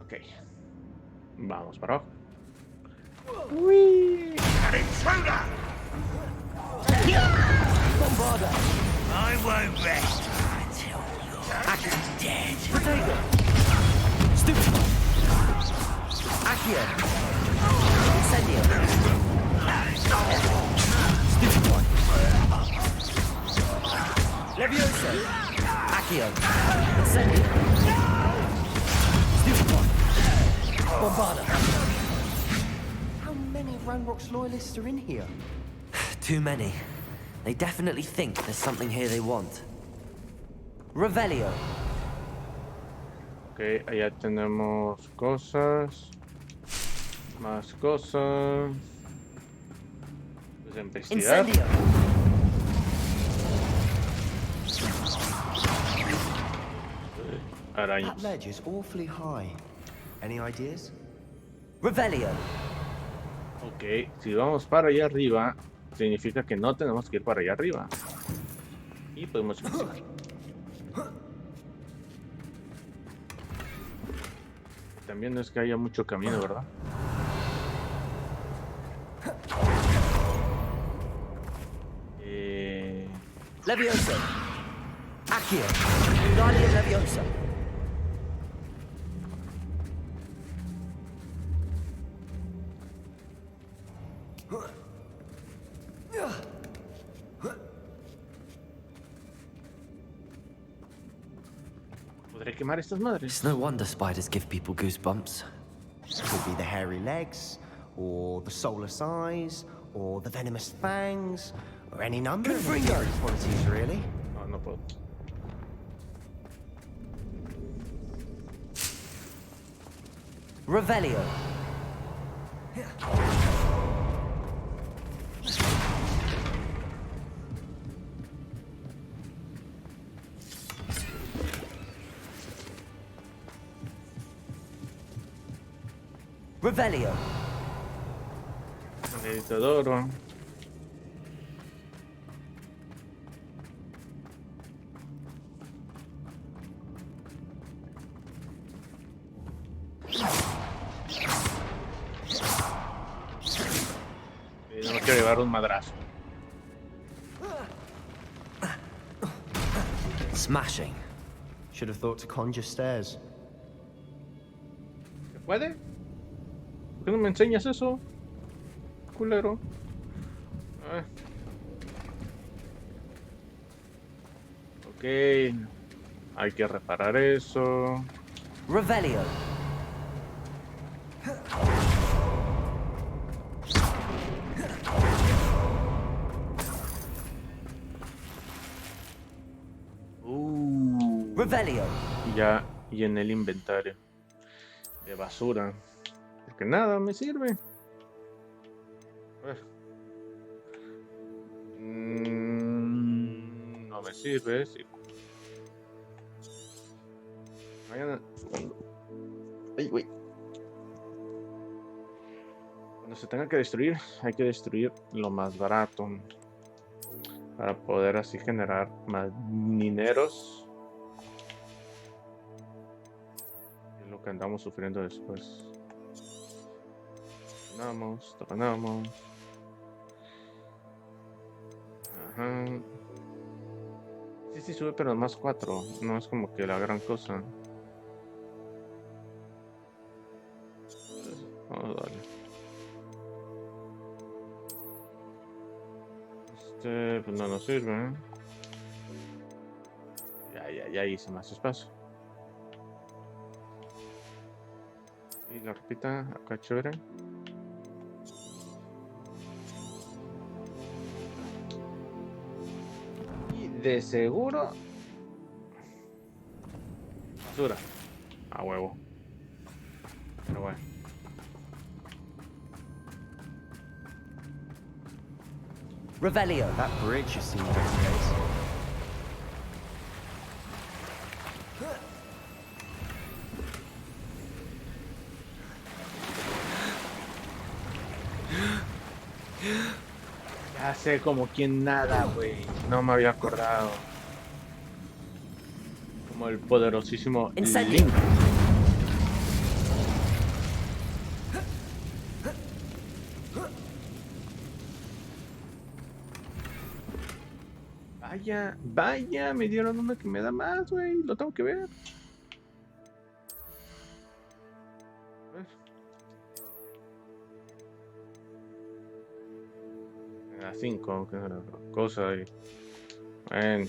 Ok. Vamos para abajo. Uy. Intruder! Bombarda! I won't rest until you're dead. Potato! Stupid! Accio! Incendio! Stupid one! Levioso! Accio! Incendio! Stupid one! Bombarda! How many Ranrock's loyalists are in here? Too many. They definitely think there's something here they want. Revelio. Ok, allá tenemos cosas. Más cosas. Pues investigar. Incendio. Arañas. That ledge is awfully high. Any ideas? Revelio. Ok, si vamos para allá arriba, significa que no tenemos que ir para allá arriba. Y podemos investigar. También no es que haya mucho camino, ¿verdad? Levioso. Accio. Guardian Levioso. ¿Podré quemar estas madres? It's no wonder spiders give people goosebumps. Could be the hairy legs, or the soulless eyes, or the venomous fangs, or any number of scary qualities, really. No, no puedo. Revelio. Revelio. Meditador. No me quiero llevar un madrazo. Smashing. Should have thought to conjure stairs. ¿Se puede? ¿Por qué no me enseñas eso? Culero. Ah. Ok. Hay que reparar eso. Revelio. Revelio. Ya, y en el inventario de basura. Porque nada me sirve. A ver. No me sirve, sí. Mañana. Ay, güey. Cuando se tenga que destruir, hay que destruir lo más barato. Para poder así generar más mineros. Es lo que andamos sufriendo después. Tapanamos. Ajá. Sí, sube, pero más 4. No es como que la gran cosa. Vamos a darle. Pues no nos sirve, ¿eh? Ya hice más espacio. Y la repita, acá chévere. Y de seguro basura. A huevo. Pero bueno. Revelio. That bridge has seen better days. Ya sé como quien nada, güey. No me había acordado. Como el poderosísimo Incendio. Link. Vaya, vaya, me dieron una que me da más, güey. Lo tengo que ver. A ver. Me da 5, que es una cosa. Bueno.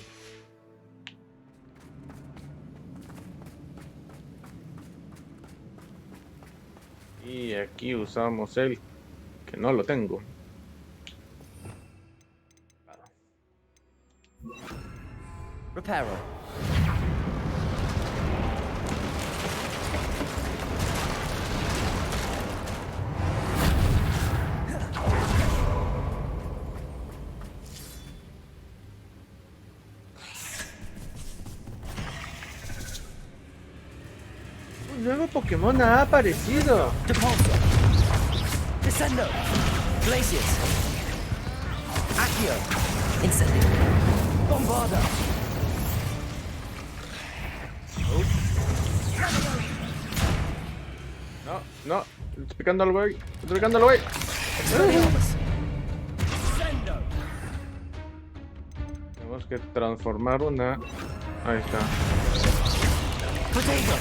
Y aquí usamos el que no lo tengo. Reparo. Un nuevo Pokémon ha aparecido. Depulso. Descendo. Glacius. Accio. Incendio. Bombarda. No, no. Estoy picando al güey. Estoy picando al güey. Expelliarmus. Tenemos que transformar una. Ahí está. Potato.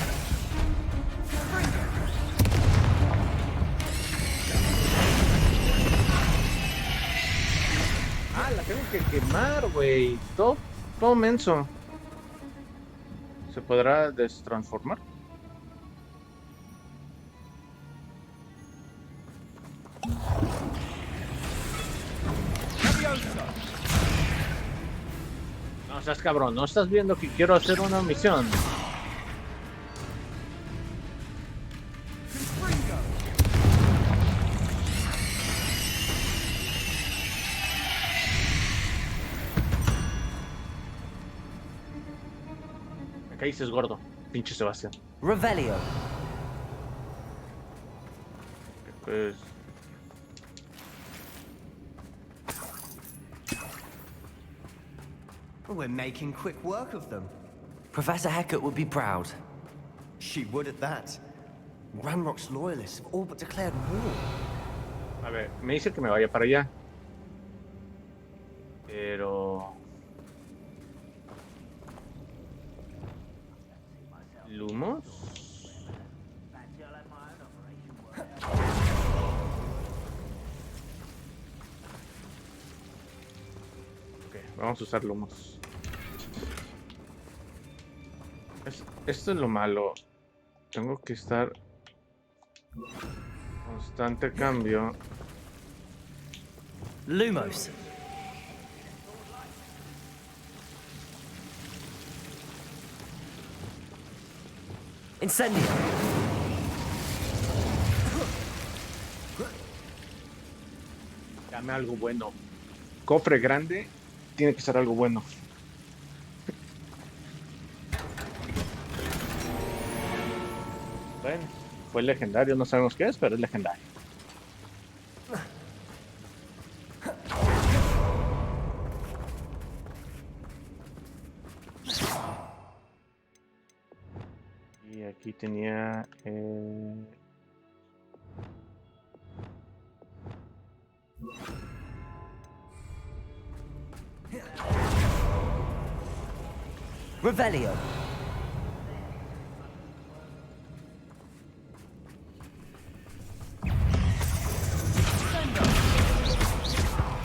Ah, la tengo que quemar, güey. Todo menso. ¿Se podrá destransformar? No seas cabrón, no estás viendo que quiero hacer una misión. Me caíces gordo, pinche Sebastián. Revelio. Pues We're making quick work of them. Professor Hecat would be proud. She would at that. Ranrock's loyalists have all but declared war. a ver, me dice que me vaya para allá. Pero ¿Lumos? Ok, vamos a usar lumos. Esto es lo malo. Tengo que estar constante cambio. Lumos. Incendio. Dame algo bueno. Cofre grande. Tiene que ser algo bueno. Bueno, fue legendario. No sabemos qué es, pero es legendario. Y aquí tenía... Revelio.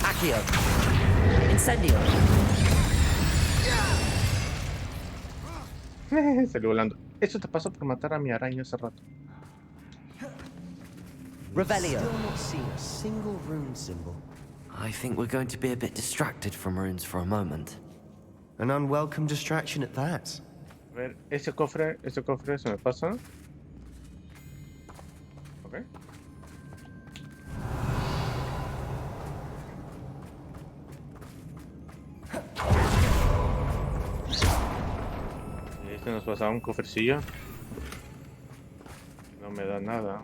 Accio. Incendio. Salió volando. Eso te pasó por matar a mi araña hace rato. Revelio. Still not seen a single rune symbol. I think we're going to be a bit distracted from runes for a moment. An unwelcome distraction at that. A ver, ese cofre se me pasa. Ok. Y este nos pasaba un cofrecillo. No me da nada.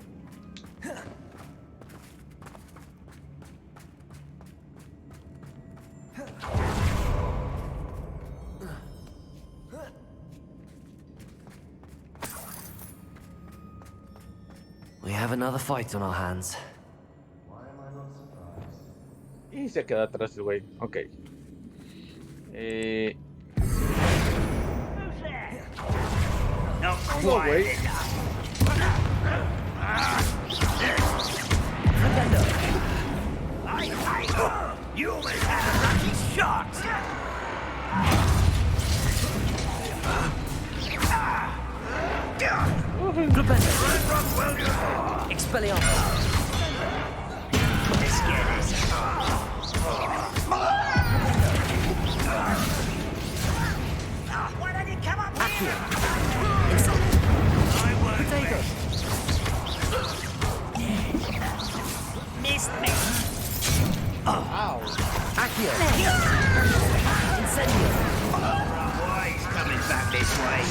We have another fight on our hands. Y se queda atrás el güey. Ok. Not No, quite wait. enough. You almost had a lucky shot. Expelliarmus. Let's get this. Why don't you come up here? I won't. Potato. Missed me. Ow. Accio. Incendio. Why he's coming back this way?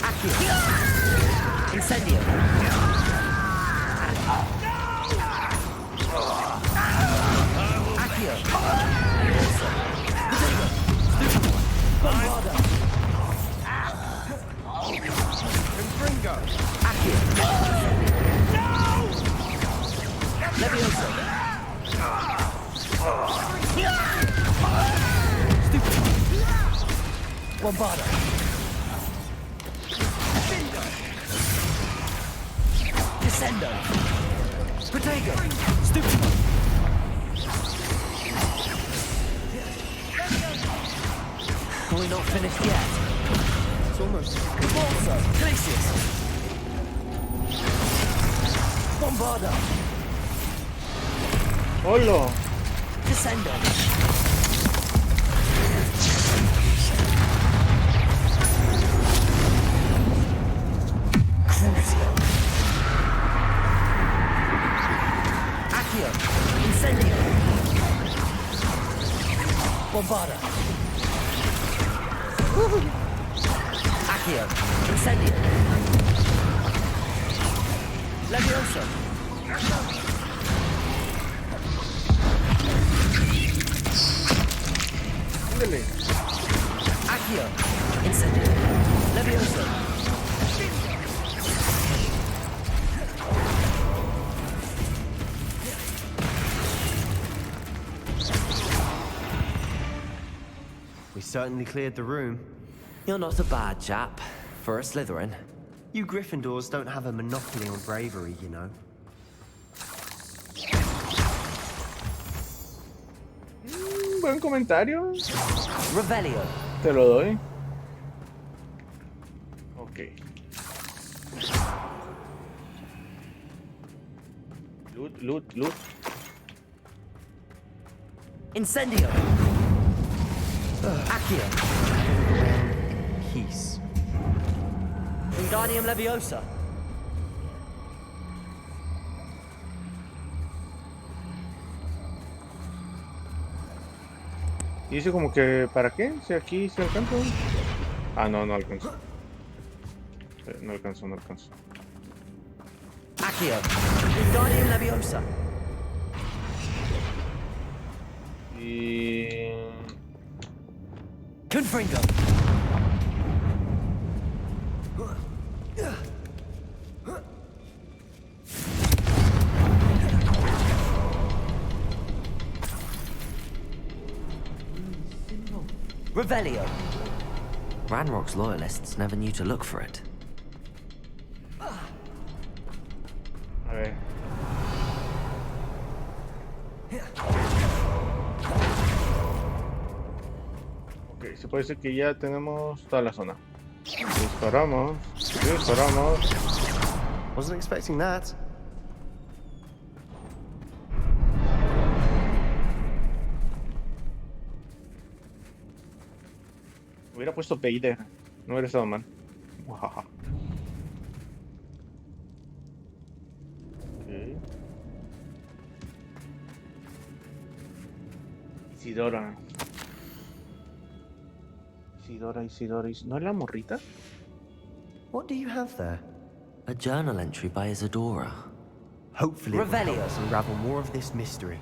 Accio. Incendio. Accio. Potato. Bombarda. Confringo. Accio. Leviosa. Stupid. Bombarda. Descendo. Protego. Stupid. We're not finished yet. It's almost. Convulso. Glacius. Bombarda. Hola. Descendo. Crucio. Accio. Incendio. Bombarda. Accio. Incendio. Leviosa. Ándale. Accio. Incendio. Leviosa. We certainly cleared the room. You're not a bad chap for a Slytherin. You Gryffindors don't have a monopoly on bravery, you know. Buen comentario. Revelio. Te lo doy. Ok. Loot. Incendio. Accio. Peace. Wingardium Leviosa. Y dice como que, ¿para qué? Si aquí se alcanza. Ah, no alcanzó. No alcanzó. Accio. Wingardium Leviosa. Y... Confringo. Revelio. Ranrock's loyalists never knew to look for it. A ver. Ok, se puede decir que ya tenemos toda la zona. Disparamos. Wasn't expecting that. Hubiera puesto Vader. No hubiera estado mal. Guajaja. Ok. Isidora. ¿No es la morrita? What do you have there? A journal entry by Isadora. Hopefully, it will help Revelio. us unravel more of this mystery.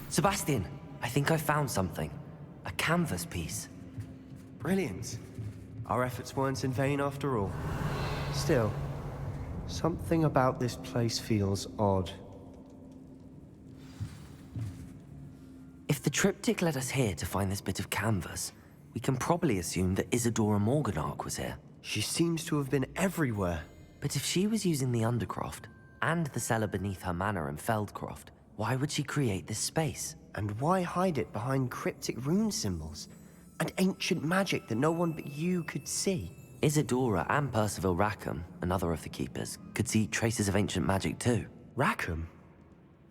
Sebastian, I think I found something. A canvas piece. Brilliant. Our efforts weren't in vain after all. Still, something about this place feels odd. triptych led us here to find this bit of canvas, we can probably assume that Isadora Morganach was here. She seems to have been everywhere. But if she was using the Undercroft, and the cellar beneath her manor in Feldcroft, why would she create this space? And why hide it behind cryptic rune symbols? And ancient magic that no one but you could see? Isadora and Percival Rackham, another of the keepers, could see traces of ancient magic too. Rackham?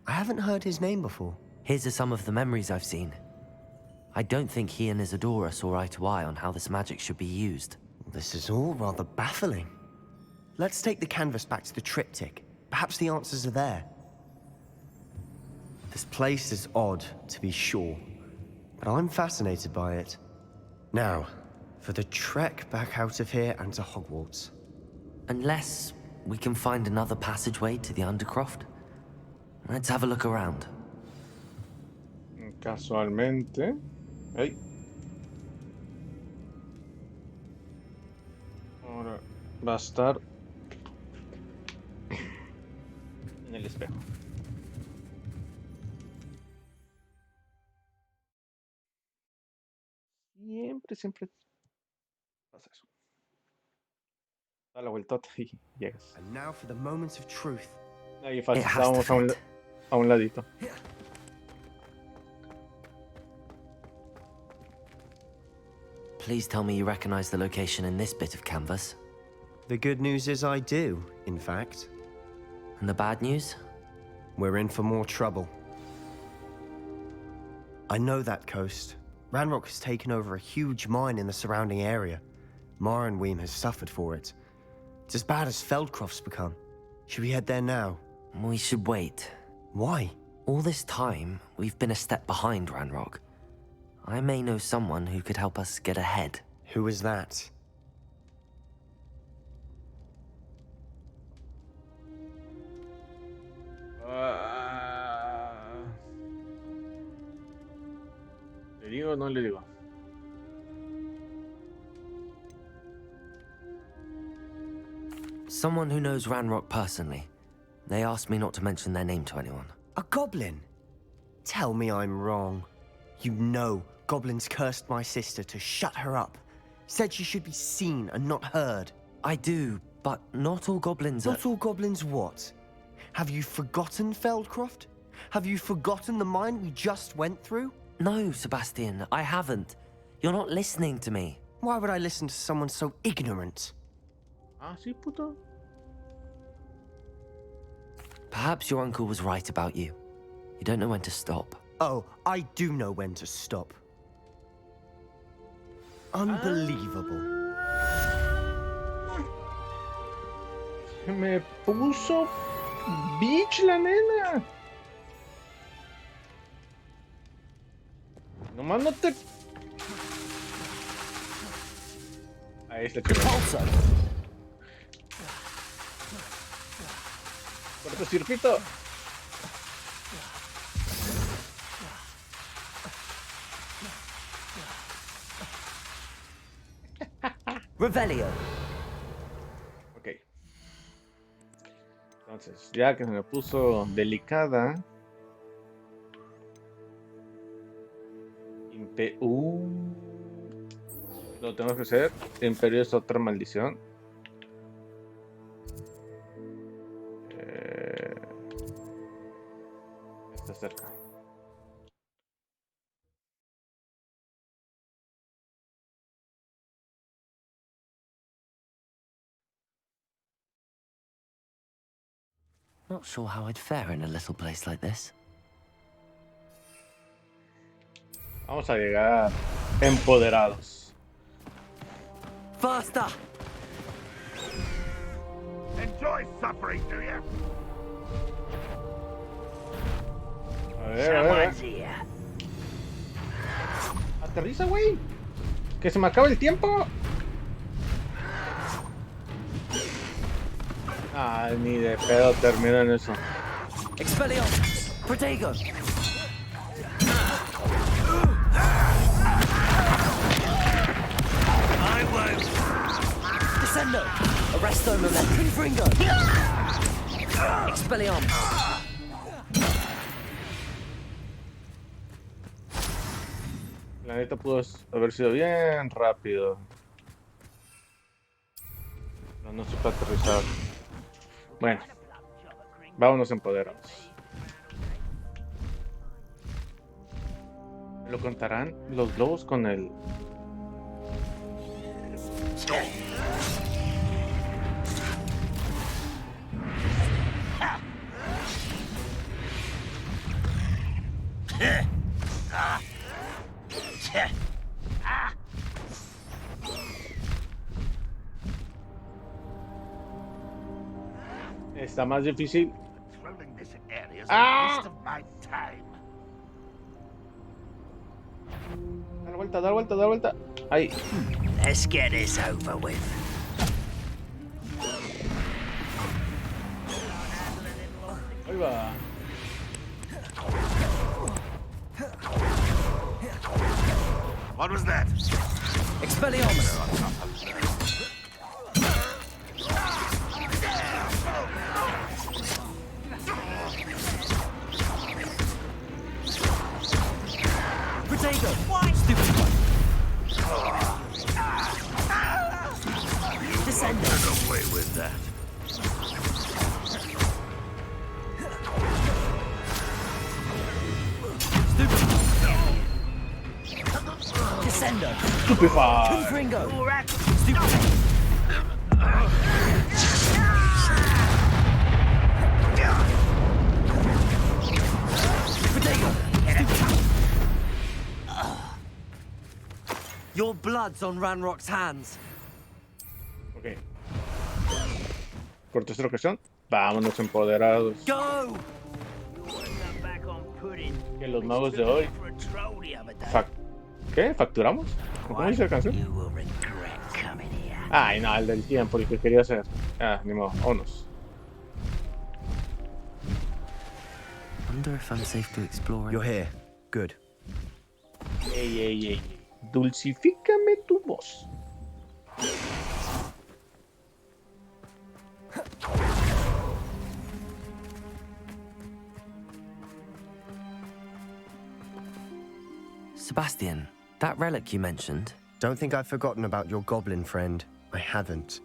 I haven't heard his name before. His are some of the memories I've seen. I don't think he and Isadora saw eye to eye on how this magic should be used. This is all rather baffling. Let's take the canvas back to the triptych. Perhaps the answers are there. This place is odd, to be sure, but I'm fascinated by it. Now, for the trek back out of here and to Hogwarts. Unless we can find another passageway to the Undercroft. Let's have a look around. Casualmente. Ay. Ahora va a estar en el espejo. Siempre pasa eso. Da la vueltota y llegas. And now for the moment of truth. Ahí fácil, It has to estábamos fit. a un ladito. Please tell me you recognize the location in this bit of canvas. The good news is I do, in fact. And the bad news? We're in for more trouble. I know that coast. Ranrock has taken over a huge mine in the surrounding area. Morinweem has suffered for it. It's as bad as Feldcroft's become. Should we head there now? We should wait. Why? All this time, we've been a step behind Ranrock. I may know someone who could help us get ahead. Who is that? ¿Le digo o no le digo? Someone who knows Ranrock personally. They asked me not to mention their name to anyone. A goblin? Tell me I'm wrong. You know goblins cursed my sister to shut her up. Said she should be seen and not heard. I do, but not all goblins are... Not all goblins what? Have you forgotten Feldcroft? Have you forgotten the mine we just went through? No, Sebastian, I haven't. You're not listening to me. Why would I listen to someone so ignorant? Ah, sí, puto. Perhaps your uncle was right about you. You don't know when to stop. Oh, I do know when to stop. Unbelievable. Se me puso bitch la nena. Nomás no te... Ahí está chido. Corto circuito. Revelio. Ok. Entonces, ya que se me puso delicada. Lo tengo que hacer. Imperio es otra maldición. Está cerca. Not sure how I'd fare in a little place like this. Vamos a llegar empoderados. Faster! Enjoy suffering, do you? A ver, a ver. Someone's here. Aterriza, güey. Que se me acaba el tiempo. Ah, ni de pedo termino en eso. Expelliarmus! Protego! I won't. Descendo! Arresto Momentum Fringo! Expelliarmus! Ahorita pudo haber sido bien rápido. No supe aterrizar. Bueno, vámonos empoderados. ¿Lo contarán los globos con el...? Está más difícil. Patrolling this area is a Ah! waste of my time. Da la vuelta, da la vuelta, da la vuelta. Ahí. Let's get this over with. Ahí va. What was that? Expelliarmus! Protego! Stupid one! Descendo! Get away with that. Stupid! Descendo! Stupefy. Confringo! Stupid! Protego! Stupid! Your blood's on Ranrock's hands. Ok. Por tercera ocasión, vámonos empoderados. Go! Que los magos de hoy... ¿Qué? ¿Facturamos? ¿Cómo dice la canción? Ay, no, el del tiempo, el que quería hacer. Ah, ni modo, vámonos. Wonder if I'm safe to explore. You're here. Good. Ey, ey, ey. Dulcifícame tu voz. Sebastian, that relic you mentioned. Don't think I've forgotten about your goblin friend. I haven't.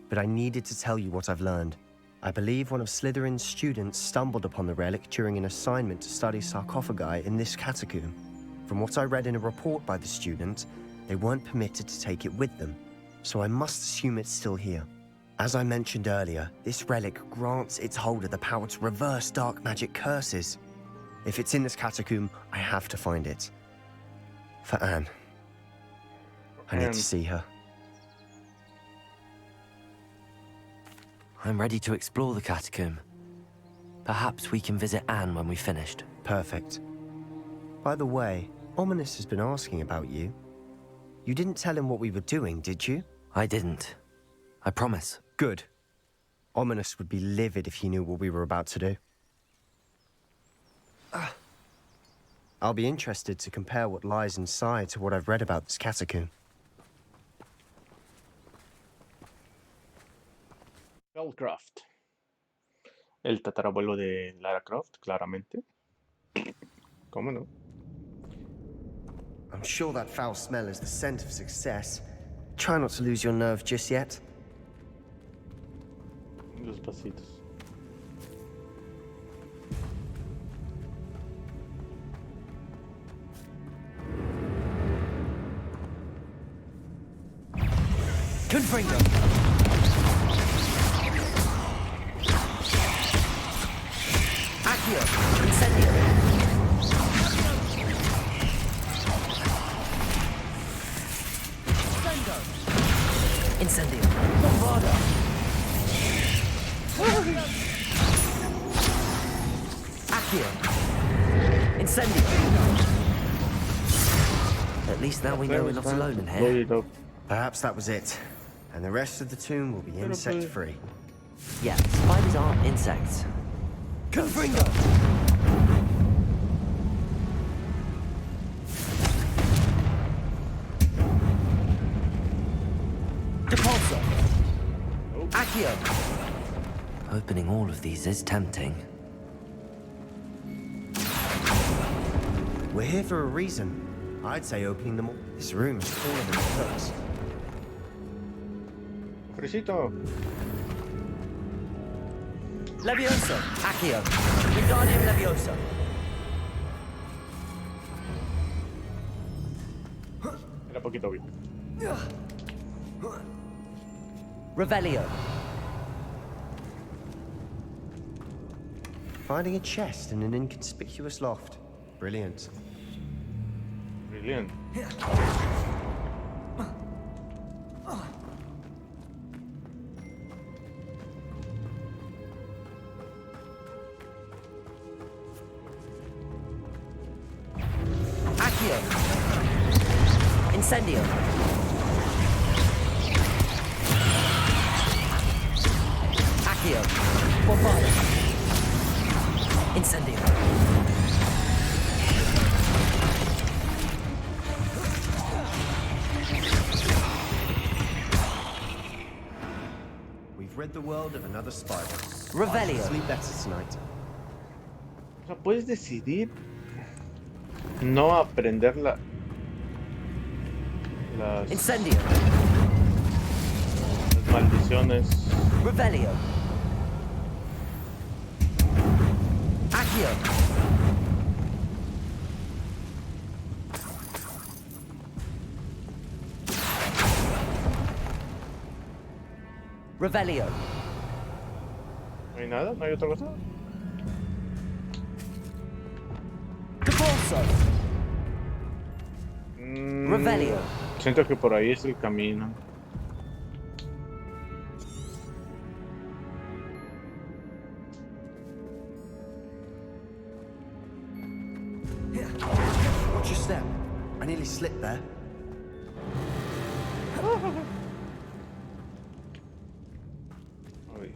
But I needed to tell you what I've learned. I believe one of Slytherin's students stumbled upon the relic during an assignment to study sarcophagi in this catacomb. From what I read in a report by the student, they weren't permitted to take it with them, so I must assume it's still here. As I mentioned earlier, this relic grants its holder the power to reverse dark magic curses. If it's in this catacomb, I have to find it. For Anne. I need Anne. to see her. I'm ready to explore the catacomb. Perhaps we can visit Anne when we've finished. Perfect. By the way, Ominous has been asking about you. You didn't tell him what we were doing, did you? I didn't. I promise. Good. Ominous would be livid if he knew what we were about to do. I'll be interested to compare what lies inside to what I've read about this catacomb. Croft. El tatarabuelo de Lara Croft, claramente. ¿Cómo no? I'm sure that foul smell is the scent of success. Try not to lose your nerve just yet. Los pasitos. Confringo! Accio! Incendio! Incendio! Bombarda! Accio! Incendio! At least now we know we're not alone in here. Voy, Perhaps that was it. And the rest of the tomb will be insect-free. Yeah, spiders aren't insects. Confringo! Depulso! Accio! Opening all of these is tempting. We're here for a reason. I'd say opening them all. This room is full of books. Frisito. Levioso, Accio, Wingardium Levioso. Era poquito obvio. Revelio. Finding a chest in an inconspicuous loft. Brilliant. Brilliant. Accio. Incendio. Accio. Bombard. Incendio. We've rid the world of another spider. Revelio. Sleep better tonight. O sea, puedes decidir no aprender las Incendio. maldiciones. Revelio. Accio. Revelio. ¿No hay nada? ¿No hay otra cosa? Caporso. Revelio. Siento que por ahí es el camino. Watch your step. I nearly slipped there. Ay.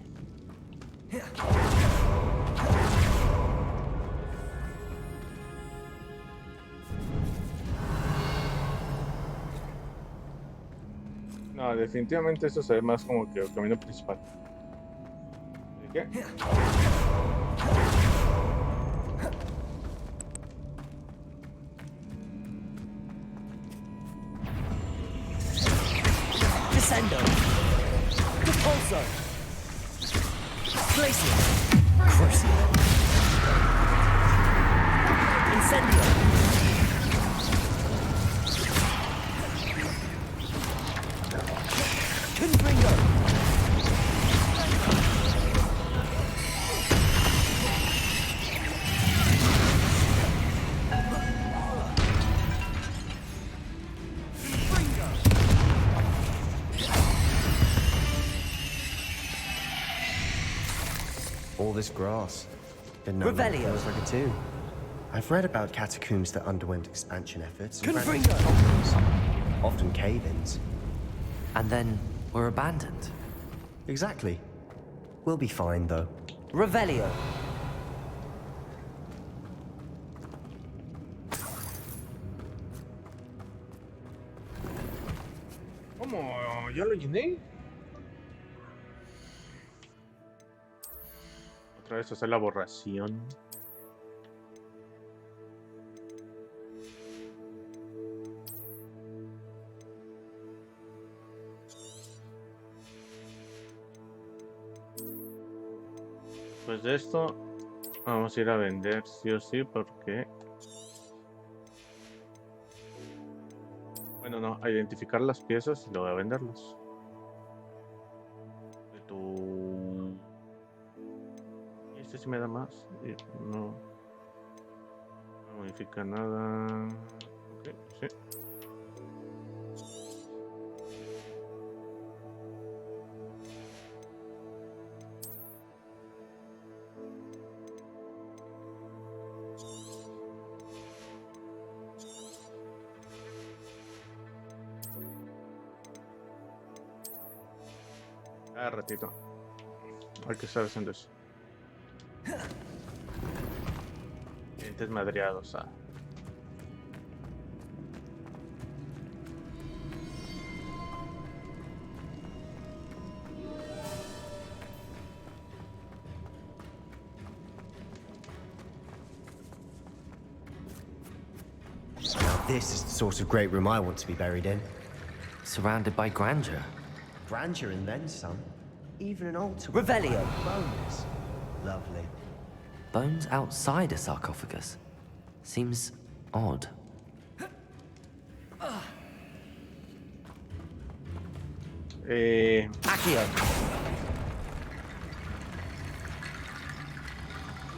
No, definitivamente esto se ve más como que el camino principal. ¿De qué? Descendo. Repulso. Glacier. Crucio. Incendio. Confringo. All this grass. Didn't know that Revelio. feels like a tomb. I've read about catacombs that underwent expansion efforts. and Confringo. Often cave-ins. And then we're abandoned. Exactly. We'll be fine, though. Revelio. ¿Cómo? ¿Ya lo llené? Otra vez hacer la borración. Pues de esto vamos a ir a vender sí o sí porque... Bueno, no, a identificar las piezas y luego a venderlas. Este sí me da más. No modifica nada. Ok, sí. Ratito. Hay que estar haciendo eso. Dientes madreados. This is the sort of great room I want to be buried in. Surrounded by grandeur. Grandeur and then some. Even an altar. Revelio. Bones. Lovely. Bones outside a sarcophagus. Seems odd. Accio.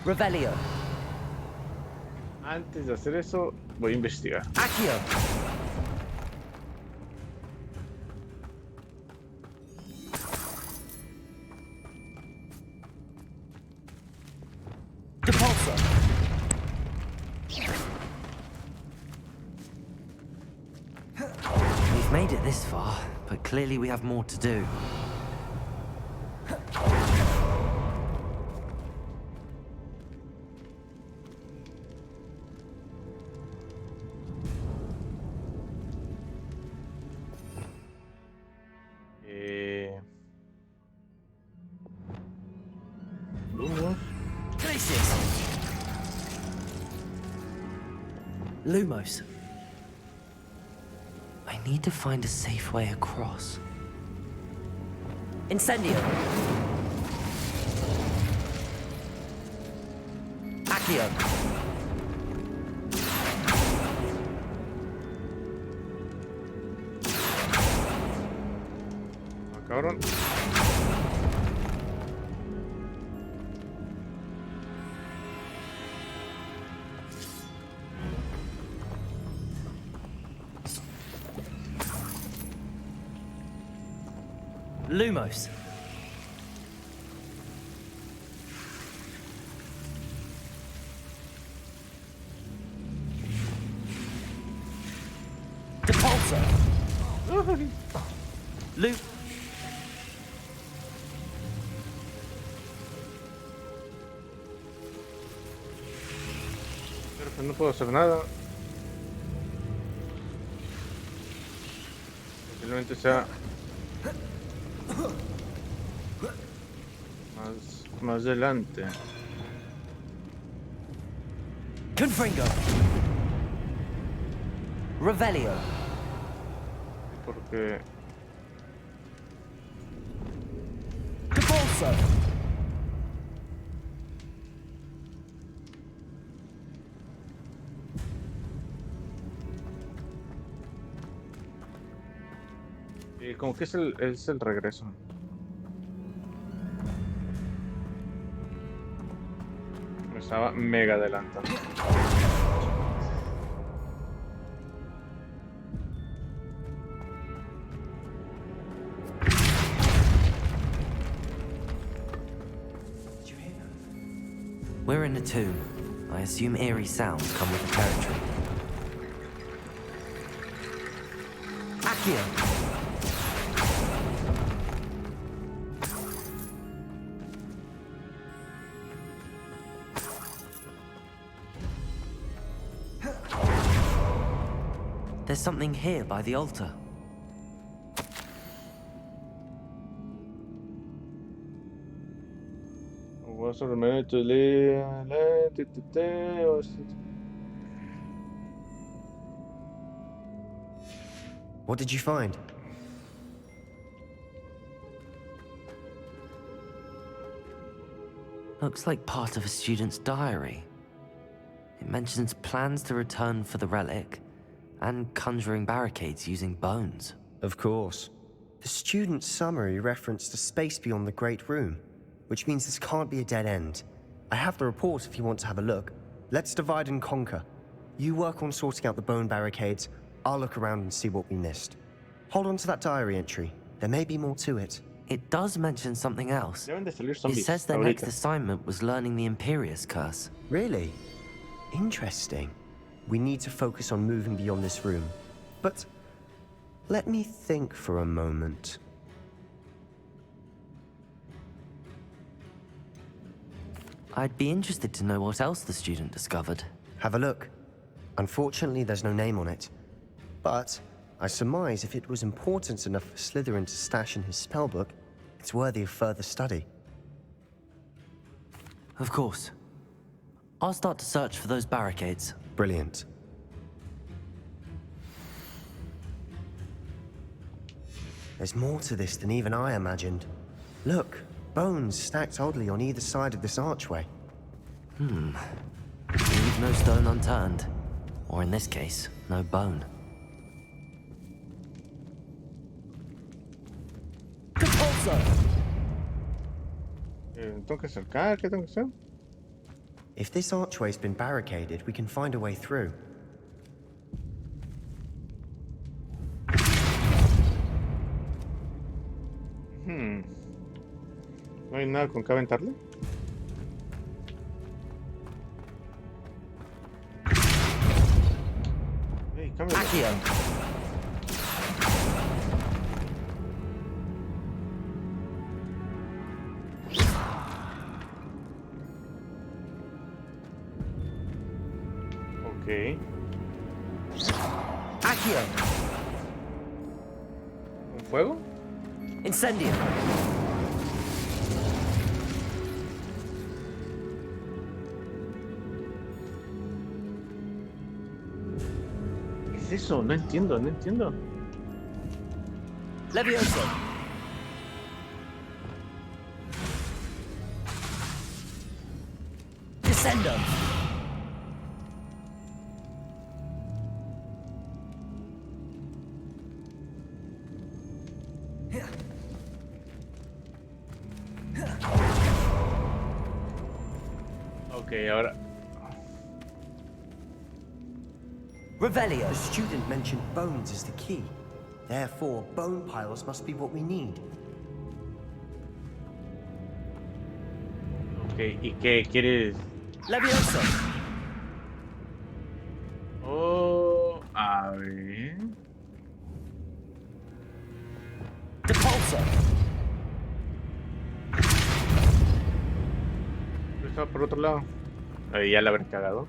Revelio. Antes de hacer eso, voy a investigar. Accio. Depulso. We've made it this far, but clearly we have more to do. Lumos. I need to find a safe way across. Incendio. Accio. Cabrón. Lumos. Depulso. Lu. Pero pues no puedo hacer nada. Posiblemente sea más adelante. Confringo. Revelio. Porque Depulso. como que es el regreso. Me estaba mega adelantando. We're in a tomb. I assume eerie sounds come with the territory. Accio. There's something here by the altar. What's the remedy to live? What did you find? Looks like part of a student's diary. It mentions plans to return for the relic and conjuring barricades using bones. Of course. The student's summary referenced a space beyond the Great Room, which means this can't be a dead end. I have the report if you want to have a look. Let's divide and conquer. You work on sorting out the bone barricades. I'll look around and see what we missed. Hold on to that diary entry. There may be more to it. It does mention something else. Deben de salir It zombies says their ahorita. next assignment was learning the Imperious curse. Really? Interesting. We need to focus on moving beyond this room. But let me think for a moment. I'd be interested to know what else the student discovered. Have a look. Unfortunately, there's no name on it. But I surmise if it was important enough for Slytherin to stash in his spellbook, it's worthy of further study. Of course. I'll start to search for those barricades. Brilliant. There's more to this than even I imagined. Look, bones stacked oddly on either side of this archway. Leave no stone unturned. Or in this case, no bone. Tengo que acercar, ¿qué tengo que hacer? If this archway's been barricaded, we can find a way through. ¿No hay nada con que aventarle? Hey, cámbiale. Accio! Ok. Accio! ¿Un fuego? Incendio! ¿Qué es eso? No entiendo, no entiendo. Levioso! Descendo! Ok, ahora... Revelio! The student mentioned bones as the key. Therefore, bone piles must be what we need. Ok, ¿y qué quieres? Levioso! Oh, a ver... Depulso! Estaba por otro lado. Ahí ya la habré cagado.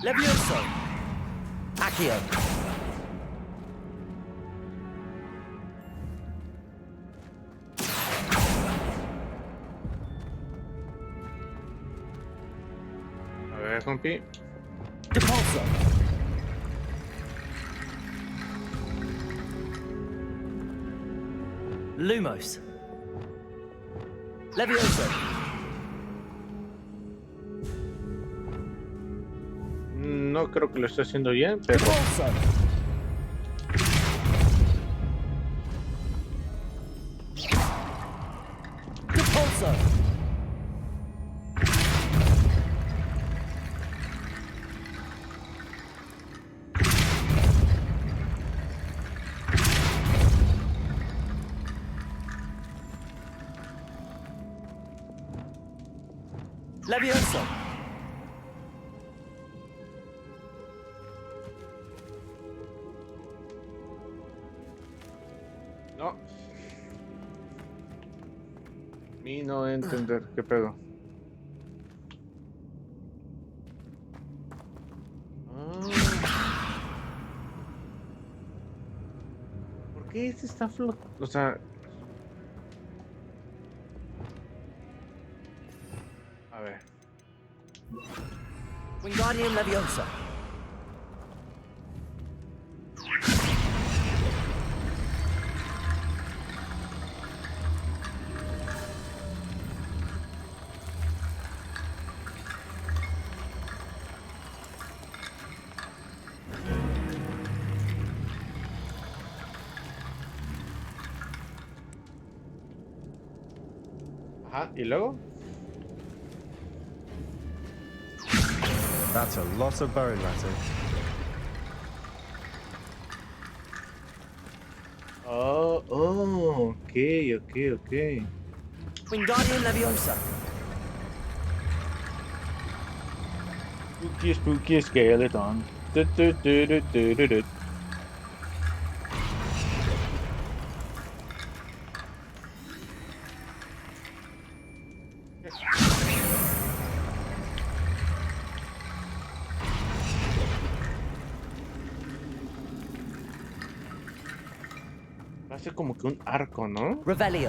Levioso! Accio! A ver, compi. Depulso! Lumos! Levioso! No creo que lo esté haciendo bien, pero... Depulso! Depulso! Levioso! No. Mi no entender. ¿Qué pedo? ¿Por qué este está flotando? O sea... A ver. Wingardium Leviosa! Ajá, ¿y luego? That's a lot of bone, Rattle. Oh, ok. Wingardium Leviosa! Spooky skeleton. Tu. Hace como que un arco, ¿no? Revelio.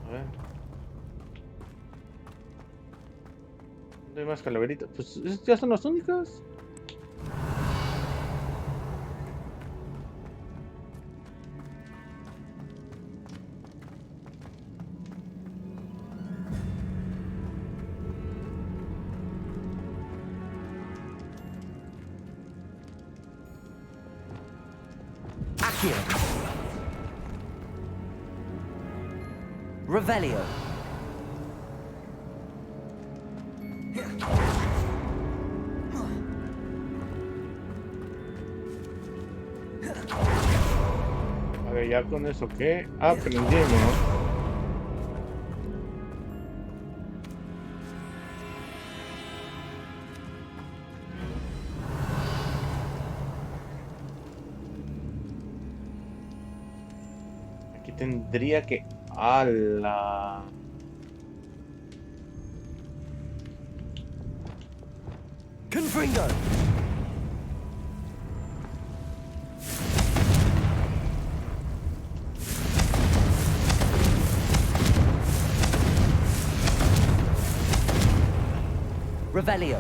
A ver. ¿Dónde hay más calaveritas? Pues ya son las únicas. Aqui. Revelio. A ver, ya con eso que aprendimos. Aquí tendría que... ¡Hala! Confringo. Revelio.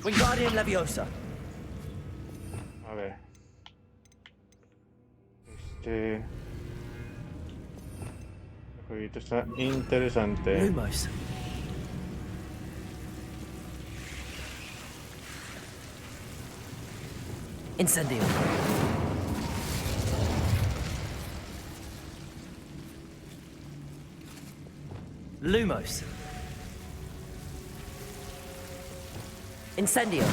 Wingardium Leviosa. A ver. El jueguito está interesante. Lumos. Incendio. Lumos. Incendio.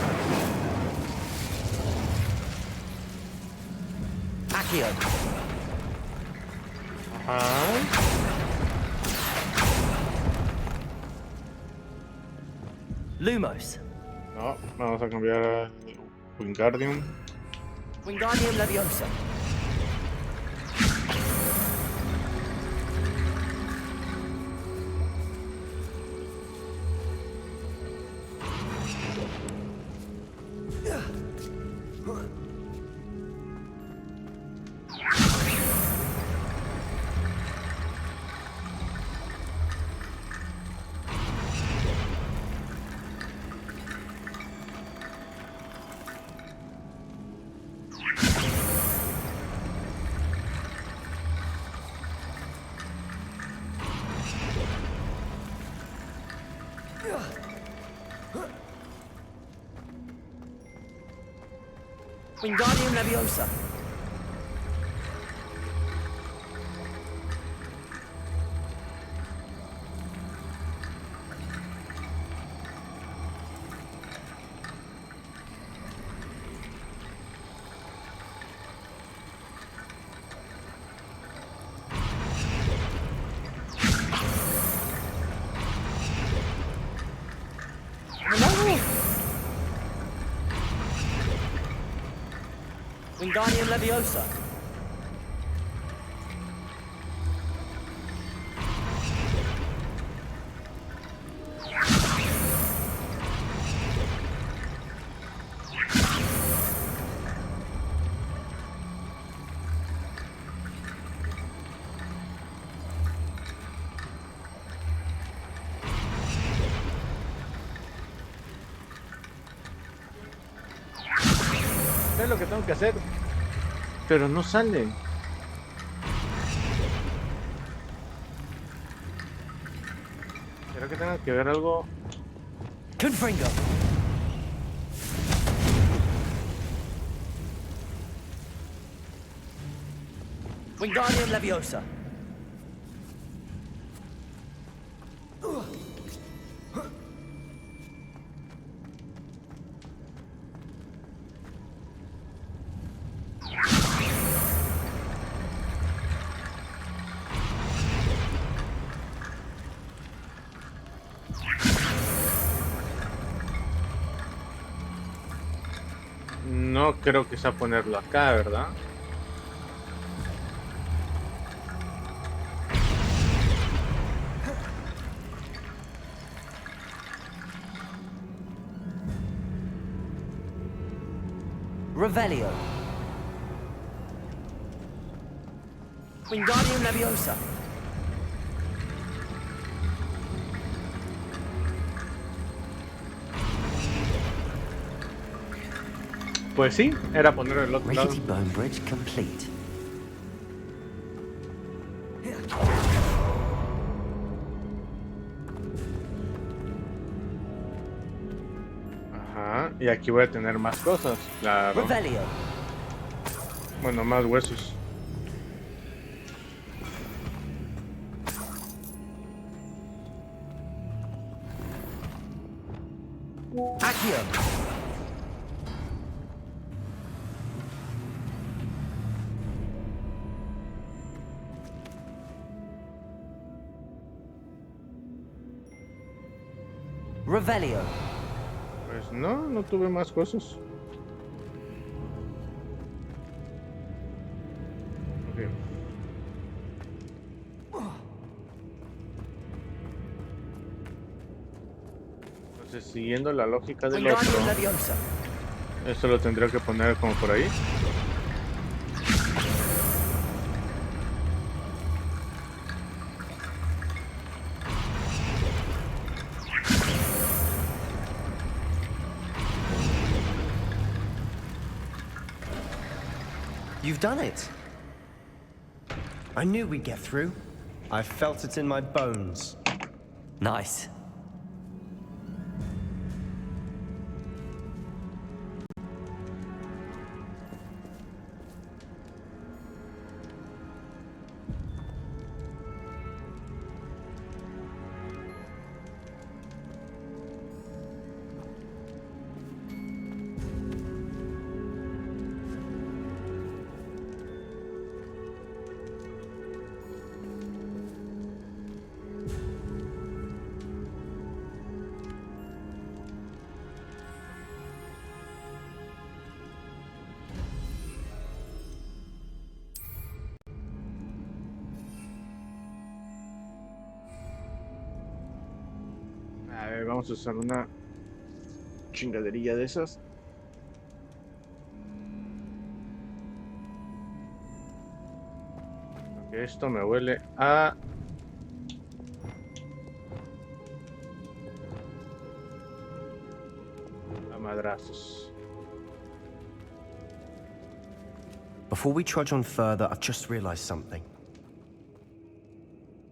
Accio. Ajá. Lumos. No, vamos a cambiar al Wingardium. Wingardium Leviosa. Wingardium Leviosa. Wingardium Leviosa. Es lo que tengo que hacer. Pero no sale. ¿Será que tenga que ver algo? Confringo. Wingardium Leviosa. No creo que sea ponerlo acá, ¿verdad? Revelio. Wingardium Leviosa. Pues sí, era poner el otro lado. Rickety Bone Bridge complete. Ajá, y aquí voy a tener más cosas, claro. Revelio. Bueno, más huesos. Accio. Revelio. Pues no, no tuve más cosas. Ok. Entonces, siguiendo la lógica del otro, Wingardium Leviosa. esto lo tendría que poner como por ahí. You've done it. I knew we'd get through. I felt it in my bones. Nice. A ver, vamos a usar una chingaderilla de esas. Porque esto me huele a... madrazos. Before we trudge on further, I've just realized something.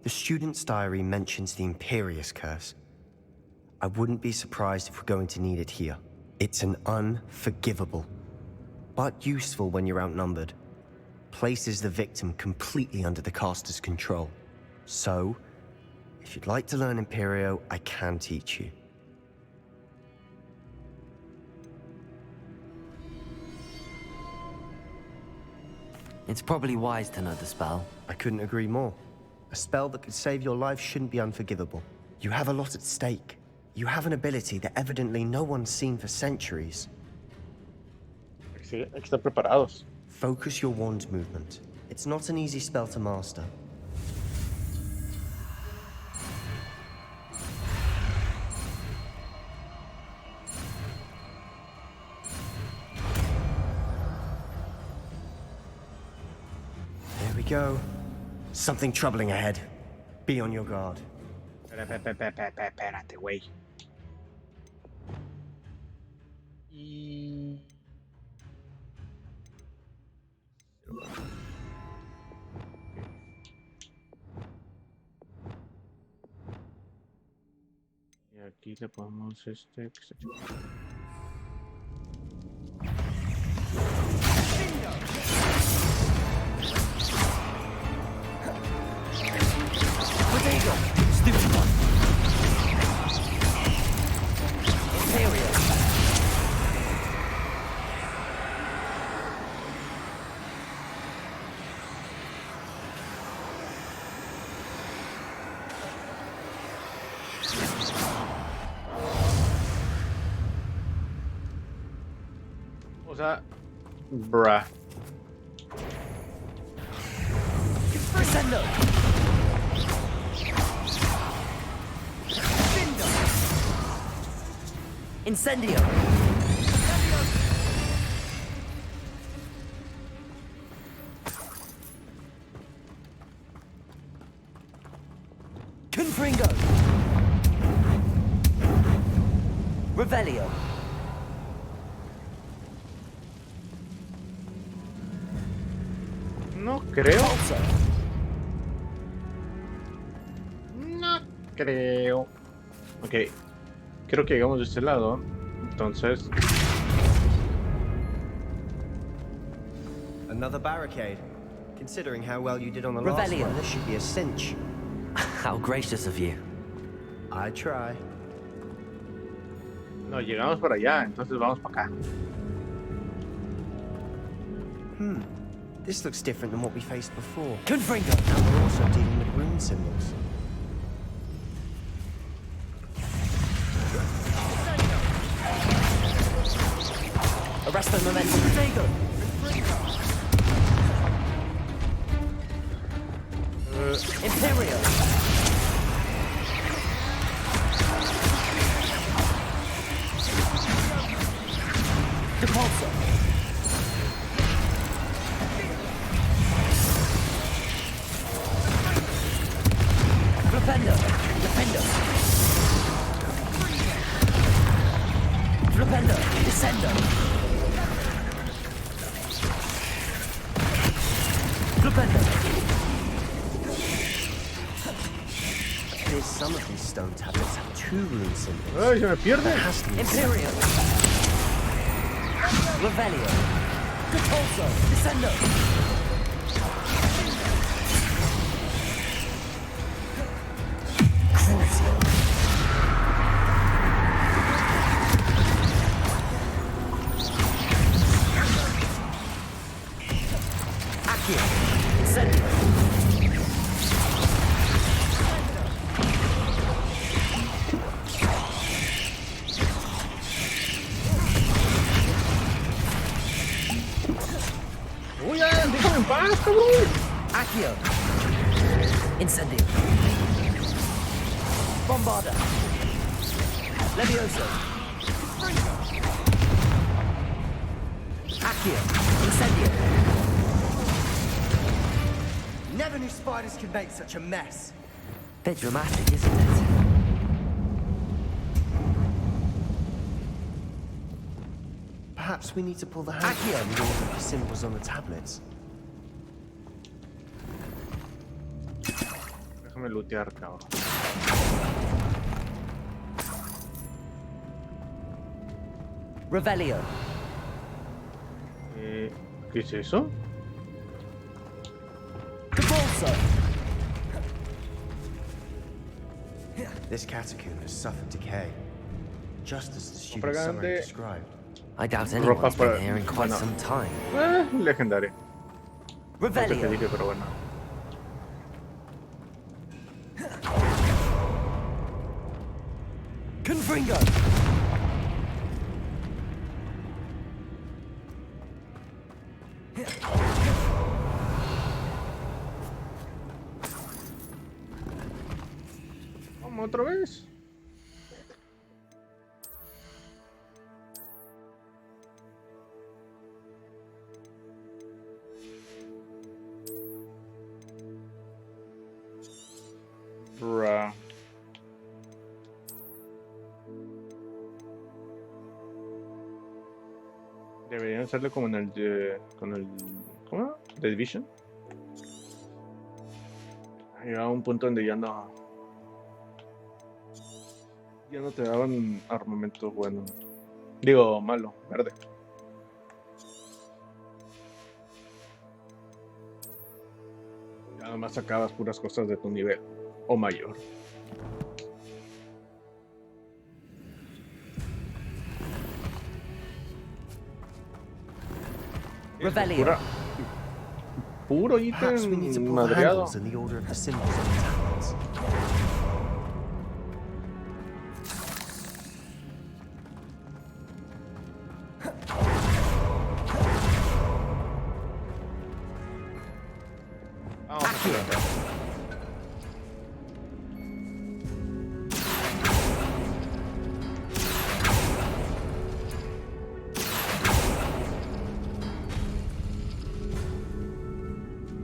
The student's diary mentions the Imperious curse. I wouldn't be surprised if we're going to need it here. It's an unforgivable, but useful when you're outnumbered. Places the victim completely under the caster's control. So, if you'd like to learn Imperio, I can teach you. It's probably wise to know the spell. I couldn't agree more. A spell that could save your life shouldn't be unforgivable. You have a lot at stake. You have an ability that evidently no one's seen for centuries. Hay que estar preparados. Focus your wand movement. It's not an easy spell to master. There we go. Something troubling ahead. Be on your guard. Espérate, güey. Y... Y aquí le ponemos este que se... Prodigal. Stupid one. Imperio. O sea, bruh. Crescendo. Incendio. Revelio. No creo. Repulsor. No creo. Ok. Creo que llegamos de este lado. Entonces. Another barricade. Considering how well you did on the last Revelio. one, this should be a cinch. How gracious of you. I try. No, llegamos para allá. Entonces vamos para acá. This looks different than what we faced before. Confringo. And we're also dealing with rune symbols. Arresto momentum. Confringo. Imperio. Depulso. Flipendo. Defendo. Flipendo. Descendo. Flipendo. Some of these stone tablets have two rune symbols. Ay, se me pierde. That has to be Imperio. Revelio. Depulso. Descendo. Crucio. Aqui. Incendio. Uy, ya, déjame en paz, cabrón. Accio. Incendio. Bombarda. Levioso. Accio. Incendio. Never knew spiders could make such a mess. Bit dramatic, isn't it? Perhaps we need to pull the handle Accio. and order the symbols on the tablets. Déjame lootear, cabrón. Revelio. ¿Qué es eso? Depulso. This catacomb has suffered decay, just as the student Propaganda. summary described. I doubt Ropa anyone's para- been here in quite bueno. some time. Legendario. No sé qué Revelio. dije, pero bueno. Confringo. Vamos otra vez. Bruh. Deberían hacerle como en el de, con el, ¿cómo? The Division. Llegaba un punto donde ya no te daban armamento bueno. Digo, malo, verde. Nada más sacabas puras cosas de tu nivel o mayor. Revelio. Puro Perhaps we need to ítem pull the madreado. handles in the order of the symbols on the tablets. Vamos a hacerlo.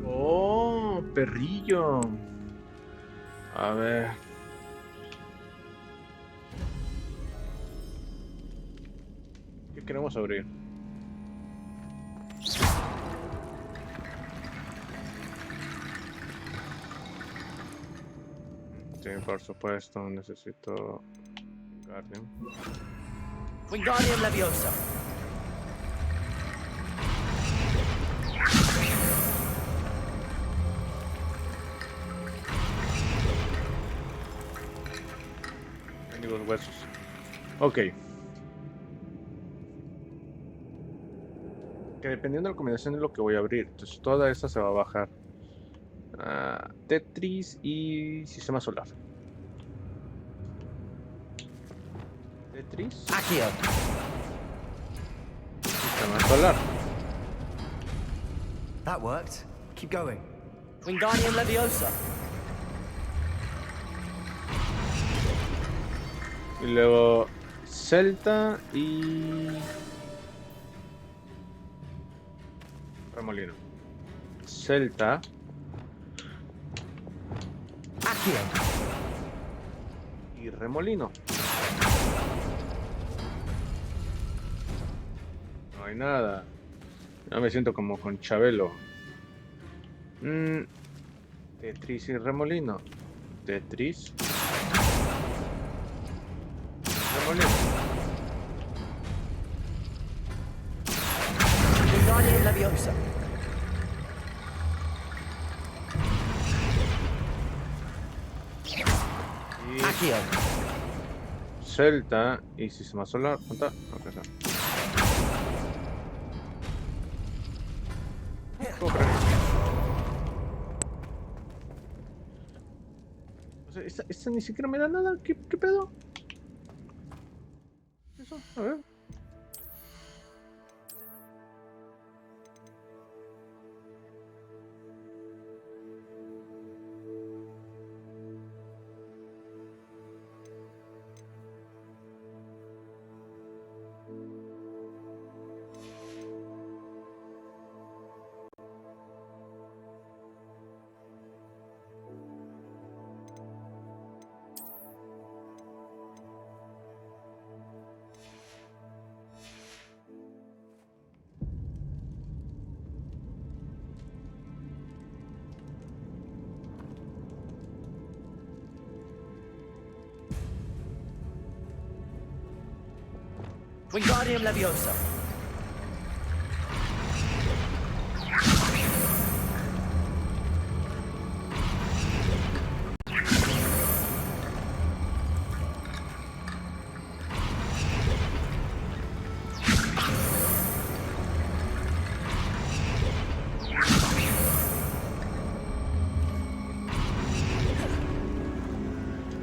Oh, perrillo. A ver. queremos abrir? Sí, por supuesto, necesito Guardian. Wingardium Leviosa. Tengo los huesos. Ok. Que dependiendo de la combinación de lo que voy a abrir. Entonces toda esta se va a bajar. Tetris y sistema solar. Tetris. Accio. Sistema solar. That worked. Keep going. Wingardium Leviosa. Y luego Celta y remolino. Celta. Accio. Y remolino. No hay nada. Ya me siento como con Chabelo. Tetris y remolino. Tetris. Remolino. Wingardium Leviosa. Y Accio. Celta y sistema solar. ¿Cuánta? Acá está. ¿Cómo crees? O sea, esta ni siquiera me da nada. ¿Qué pedo? Eso, a ver. Wingardium Leviosa.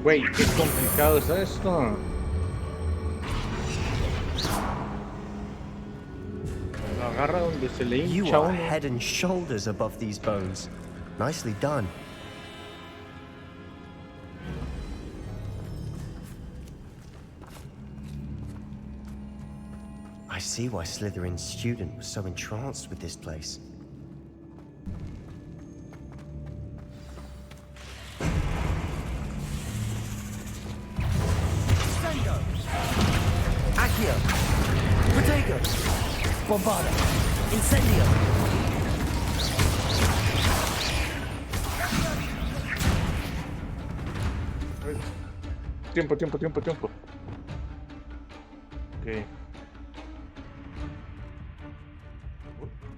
Güey, qué complicado es esto. Lo agarra donde se le You hincha are uno. head and shoulders above these bones. Nicely done. I see why Slytherin's student was so entranced with this place. Accio. Protego. Bombarda. Incendio. Tiempo. Ok.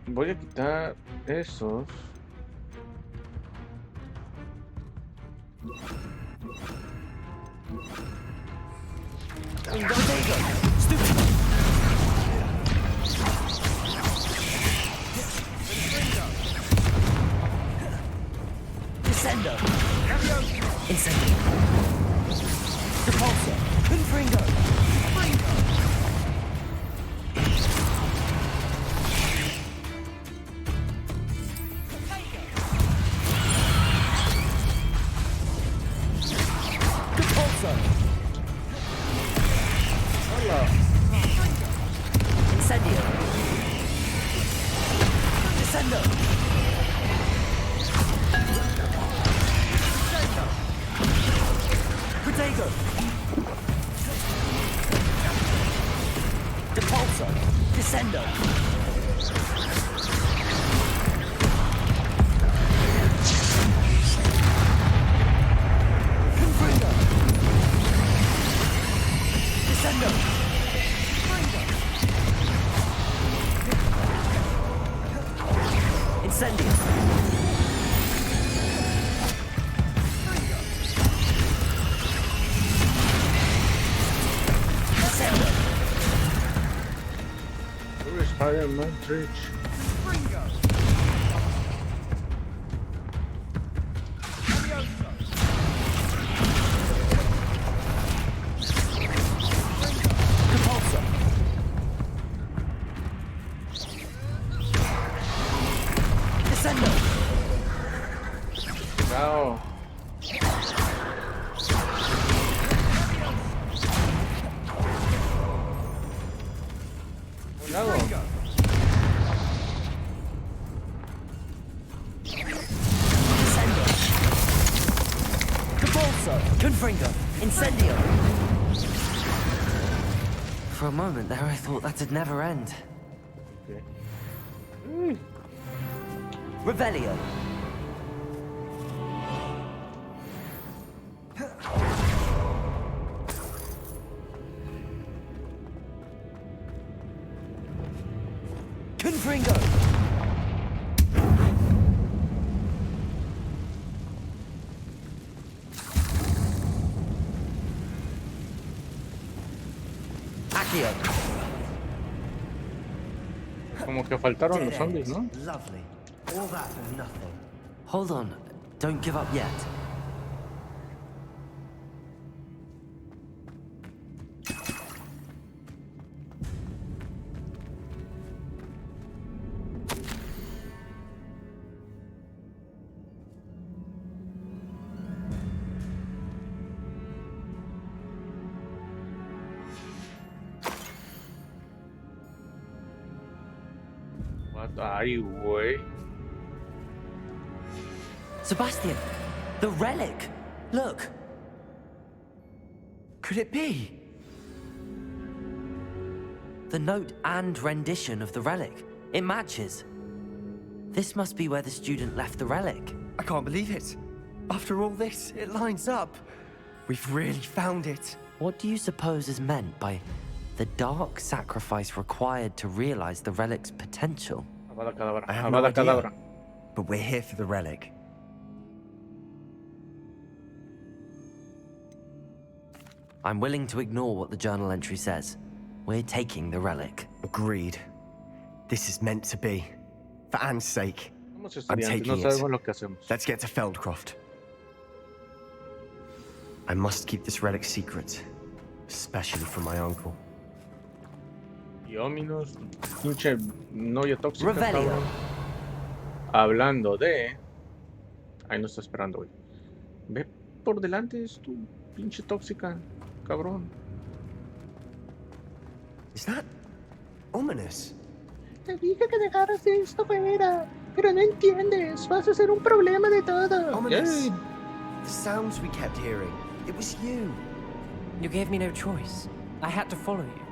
Voy a quitar esos. Protego. Stupid. Descendo. Incendio. Repulsor. Confringo. Repulsor. Hola. Incendio. Descendo. Protego. Repulsor. Descendo. Confringo. Descendo. Incendio. Descendo. Spider-Man Bridge. Repulsor. Descendo. Wow. Bravo. Descendo. Repulsor. Confringo. Incendio. For a moment there, I thought that'd never end. Okay. Revelio. Confringo. Aqui. Como que faltaron los zombies, ¿no? Lovely. All that for nothing. Hold on. Don't give up yet. What? Ay, güey. Sebastian, the relic. Look. Could it be? The note and rendition of the relic. It matches. This must be where the student left the relic. I can't believe it. After all this, it lines up. We've really found it. What do you suppose is meant by the dark sacrifice required to realize the relic's potential? Avada Kedavra. I have no Avada idea. Kedavra. But we're here for the relic. I'm willing to ignore what the journal entry says. We're taking the relic. Agreed. This is meant to be. For Anne's sake. Somos I'm estudiantes, no taking sabemos it. lo que hacemos. Let's get to Feldcroft. I must keep this relic secret. Especially from my uncle. Y Ominos, pinche novia tóxica, Revelio. cabrón. Hablando de... Ahí nos está esperando, güey. Ve por delante, es tu pinche tóxica, cabrón. Is that ominous? Te dije que dejaras esto fuera, pero no entiendes. Vas a ser un problema de todo. Ominous. Yay. The sounds we kept hearing. It was you. You gave me no choice. I had to follow you.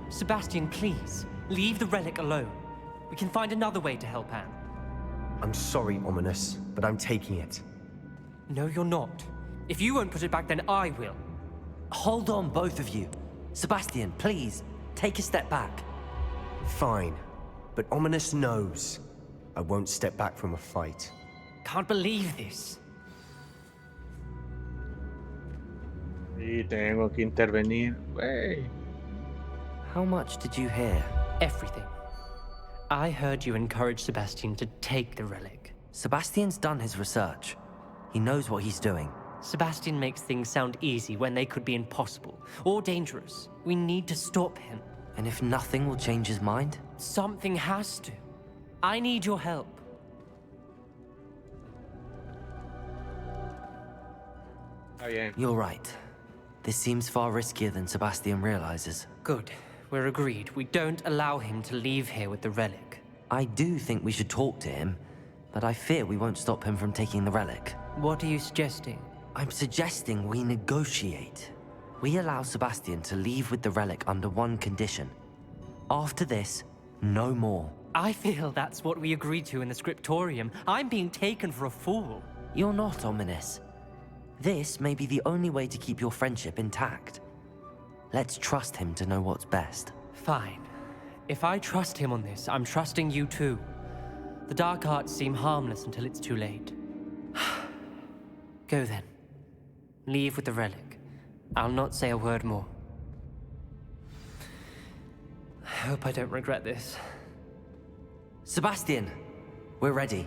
Sebastian, please, leave the relic alone. We can find another way to help Anne. I'm sorry, Ominous, but I'm taking it. No, you're not. If you won't put it back, then I will. Hold on, both of you. Sebastian, please, take a step back. Fine. But Ominous knows. I won't step back from a fight. Can't believe this. Y tengo que intervenir, güey. How much did you hear? Everything. I heard you encourage Sebastian to take the relic. Sebastian's done his research. He knows what he's doing. Sebastian makes things sound easy when they could be impossible or dangerous. We need to stop him. And if nothing will change his mind? Something has to. I need your help. Está bien. You're right. This seems far riskier than Sebastian realizes. Good. We're agreed. We don't allow him to leave here with the relic. I do think we should talk to him, but I fear we won't stop him from taking the relic. What are you suggesting? I'm suggesting we negotiate. We allow Sebastian to leave with the relic under one condition. After this, no more. I feel that's what we agreed to in the scriptorium. I'm being taken for a fool. You're not ominous. This may be the only way to keep your friendship intact. Let's trust him to know what's best. Fine. If I trust him on this, I'm trusting you too. The dark arts seem harmless until it's too late. Go then. Leave with the relic. I'll not say a word more. I hope I don't regret this. Sebastian, we're ready.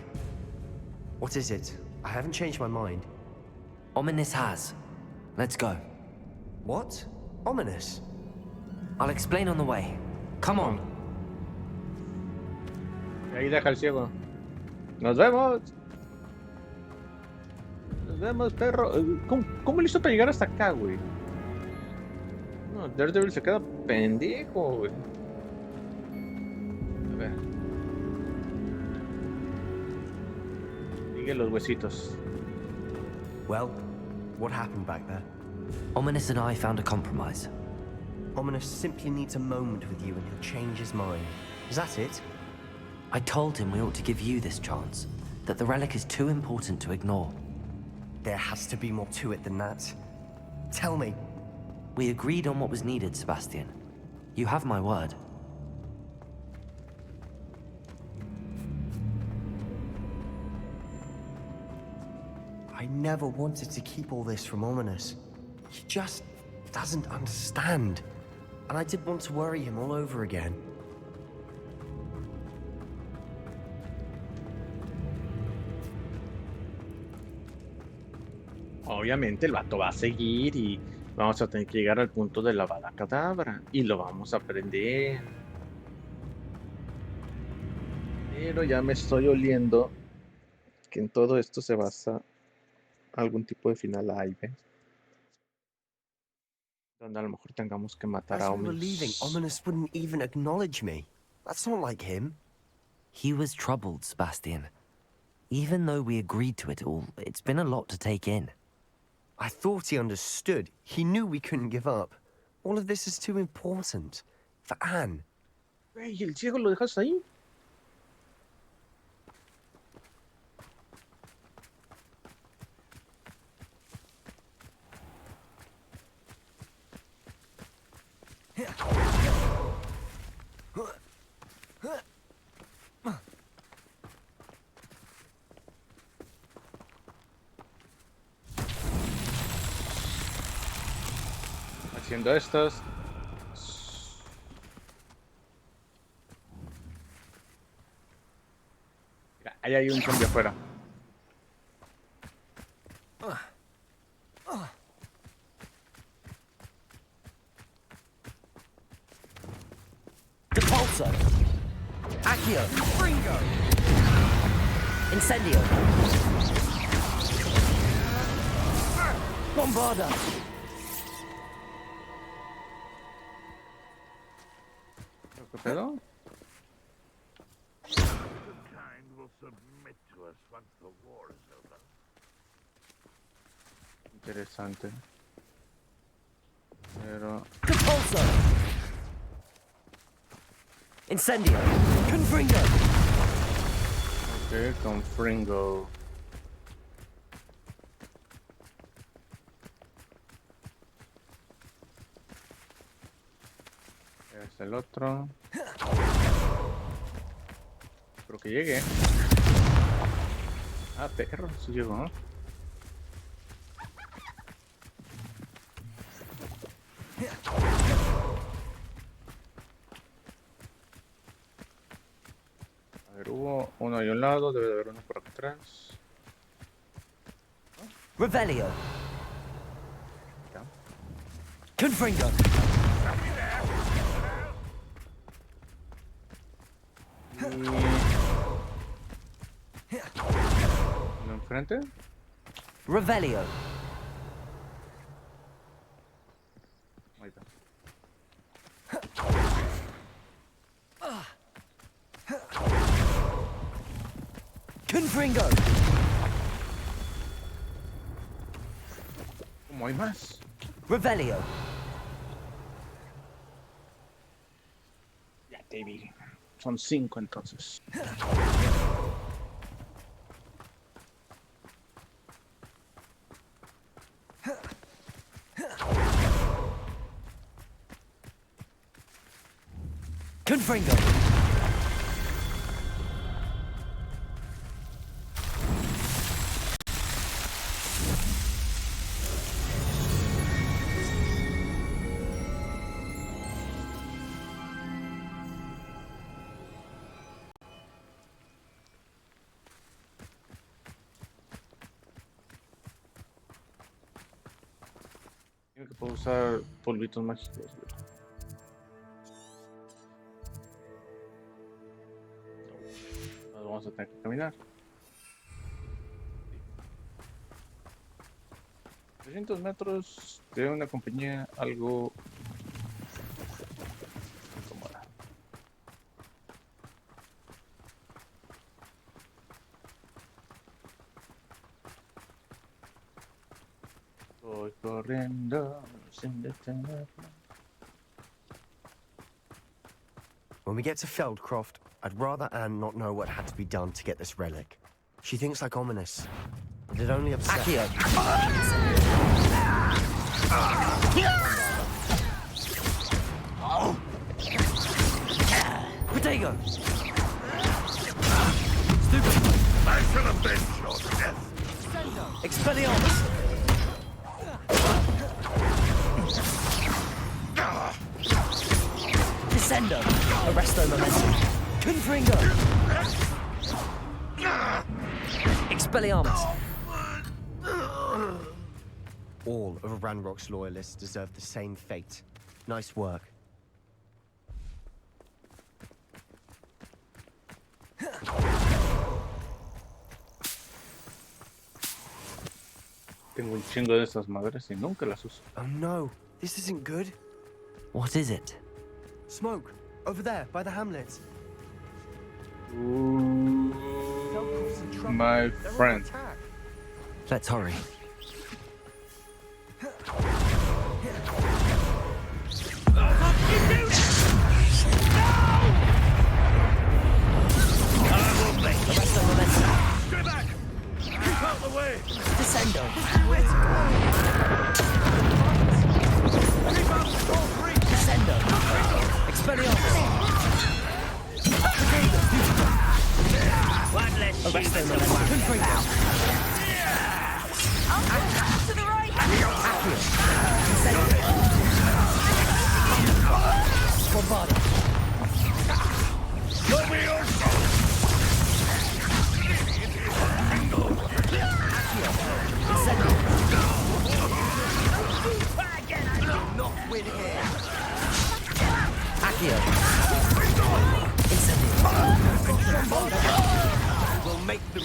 What is it? I haven't changed my mind. Ominous has. Let's go. What? Ominous? I'll explain on the way. Come on. Y ahí deja el ciego. Nos vemos. Nos vemos, perro. ¿Cómo le hizo para llegar hasta acá, güey? No, Daredevil se queda pendejo, güey. A ver. Sigue los huesitos. Well, what happened back there? Ominous and I found a compromise. Ominous simply needs a moment with you and he'll change his mind. Is that it? I told him we ought to give you this chance, that the relic is too important to ignore. There has to be more to it than that. Tell me. We agreed on what was needed, Sebastian. You have my word. I never wanted to keep all this from Ominous. He just doesn't understand. And I didn't want to worry him all over again. Obviamente el vato va a seguir y vamos a tener que llegar al punto de la bala cadabra y lo vamos a aprender. Pero ya me estoy oliendo que en todo esto se basa algún tipo de final A y B. Donde a lo mejor tengamos que matar As a we were leaving, Ominous wouldn't even acknowledge me. That's not like him. He was troubled, Sebastian. Even though we agreed to it all, it's been a lot to take in. I thought he understood. He knew we couldn't give up. All of this is too important. For Anne. Güey, ¿y el ciego lo dejas ahí? Haciendo estas. Mira, ahí hay un zombie afuera. Depulso! Accio! Fringo! Incendio! Bombarda! ¿Qué pedo? Kind will submit to us once the war is over. Interesante. Pero... Depulso! Incendio! Confringo! Ok, con Fringo. Es el otro. Espero que llegue. Ah, perro, sí llegó, ¿no? A ver, hubo uno ahí a un lado, debe de haber uno por acá atrás. Revelio! Ya. Confringo! Uno enfrente. Revelio! Ahí está. Confringo! ¿Cómo hay más? Revelio! baby. Son 5 entonces. Confringo! Creo que puedo usar polvitos mágicos, güey. Nos vamos a tener que caminar. 300 metros de una compañía algo incómoda. Voy corriendo sin detenerme. When we get to Feldcroft, I'd rather Anne not know what had to be done to get this relic. She thinks like ominous. But it only upset Accio! Protego! I shall avenge your death. Expelliarmus! Descendo! Arresto momentum! Confringo! Expelliarmus! all of Ranrock's loyalists deserve the same fate. Nice work. Tengo un chingo de esas madres y nunca las uso. Oh no, this isn't good. What is it? Smoke, over there, by the hamlet. My friend. Let's hurry. Stay back! Keep out the way! Descendo! Keep up! All three! Descendo! Expelliarmus! One less Arresto sheep. momentum! Confringo! To the right! Accio! Descendo! Bombarda! Leviosa! Descendo! Not win here! Accio! Incendio! We'll make them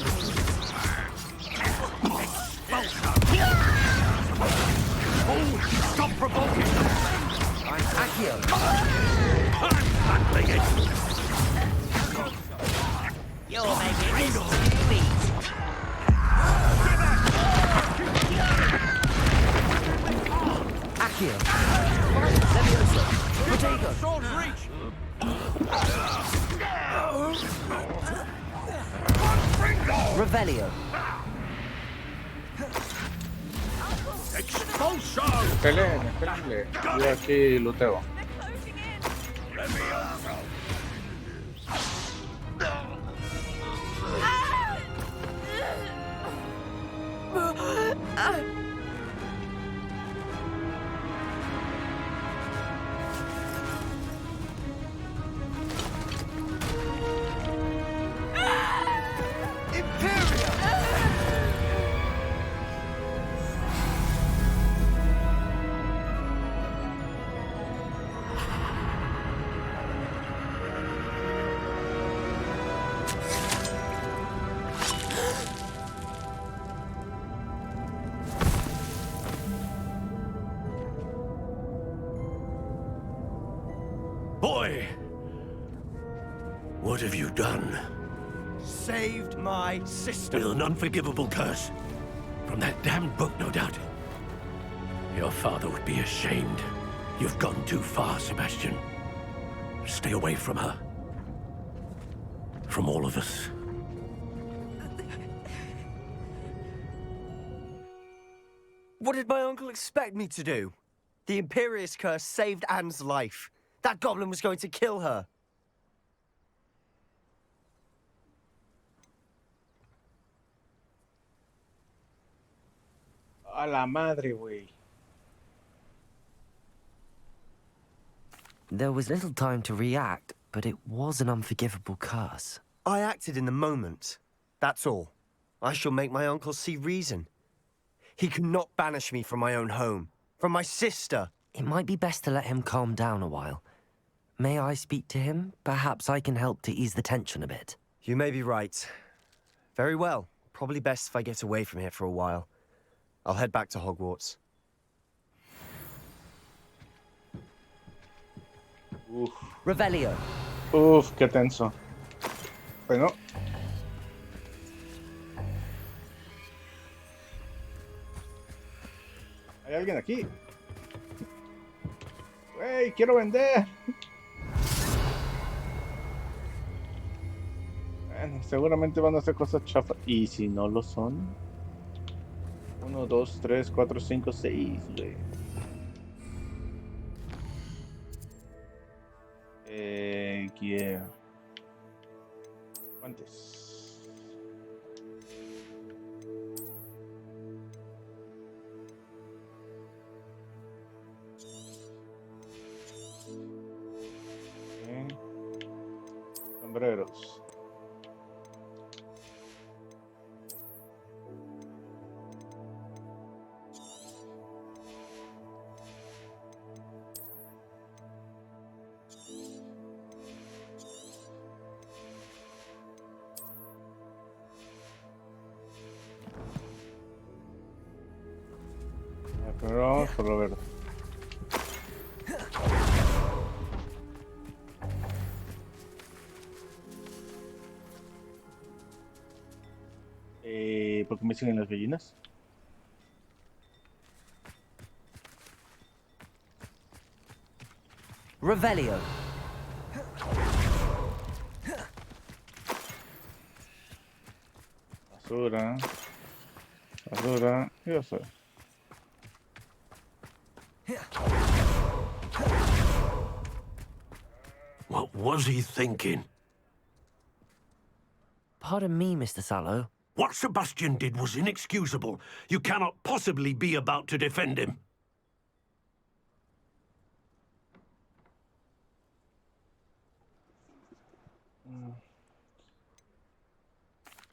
stop provoking! Accio! I'm handling it! You're making this too easy. Accio! Leviosa! Protego! Sword's reach! Revelio! Expulsion! Peleen, espérenle. Yo aquí luteo. They're closing in. Boy! What have you done? Saved my sister. With an unforgivable curse. From that damned book, no doubt. Your father would be ashamed. You've gone too far, Sebastian. Stay stay away from her. From all of us. What did my uncle expect me to do? The Imperious curse saved Anne's life. That goblin was going to kill her. A la madre, güey. There was little time to react, but it was an unforgivable curse. I acted in the moment. That's all. I shall make my uncle see reason. He cannot banish me from my own home, from my sister. It might be best to let him calm down a while. May I speak to him? Perhaps I can help to ease the tension a bit. You may be right. Very well. Probably best if I get away from here for a while. I'll head back to Hogwarts. Uf, Revelio. uf, qué tenso. Bueno. ¿Hay alguien aquí? ¡Wey! ¡Quiero vender! Bueno, seguramente van a hacer cosas chafas. ¿Y si no lo son? 1, 2, 3, 4, 5, 6, güey. Gear. Guantes. Sombreros. Pero solo verde. ¿Por qué me siguen las gallinas? Revelio. Basura. Basura. Y basura. What was he thinking? Pardon me, Mr. Sallow. What Sebastian did was inexcusable. You cannot possibly be about to defend him.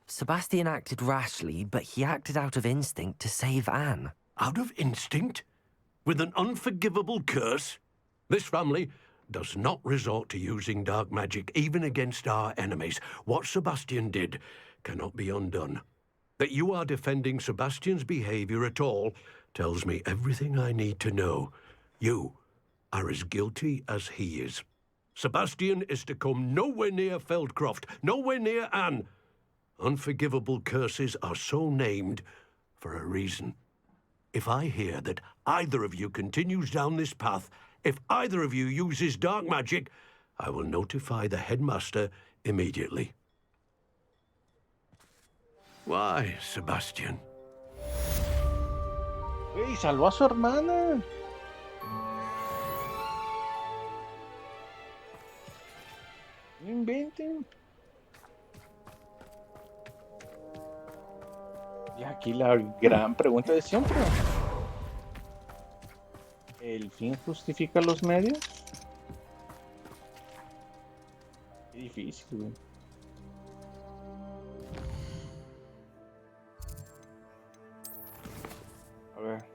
Sebastian acted rashly, but he acted out of instinct to save Anne. Out of instinct? With an unforgivable curse? This family does not resort to using dark magic even against our enemies. What Sebastian did cannot be undone. That you are defending Sebastian's behavior at all tells me everything I need to know. You are as guilty as he is. Sebastian is to come nowhere near Feldcroft, nowhere near Anne. Unforgivable curses are so named for a reason. If I hear that either of you continues down this path, if either of you uses dark magic, I will notify the headmaster immediately. Why, Sebastian? ¡Ey! ¡Salvó a su hermana! No inventen. Y aquí la gran pregunta de siempre. ¿El fin justifica los medios? Qué difícil, güey. A ver.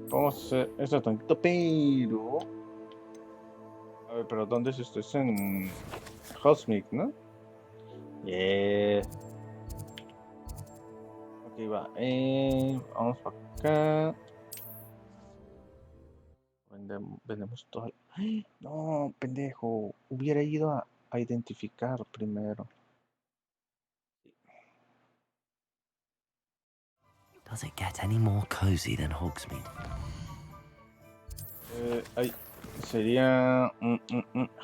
Vamos a hacer esto tantito, pero... A ver, pero ¿dónde es esto? Es en... Housemake, ¿no? Yeah. Ok, va. Vamos para acá. Vendemos todo. ¡Ay! No, pendejo. Hubiera ido a identificar primero. Does it get any more cozy than Hogsmeade? Ahí sería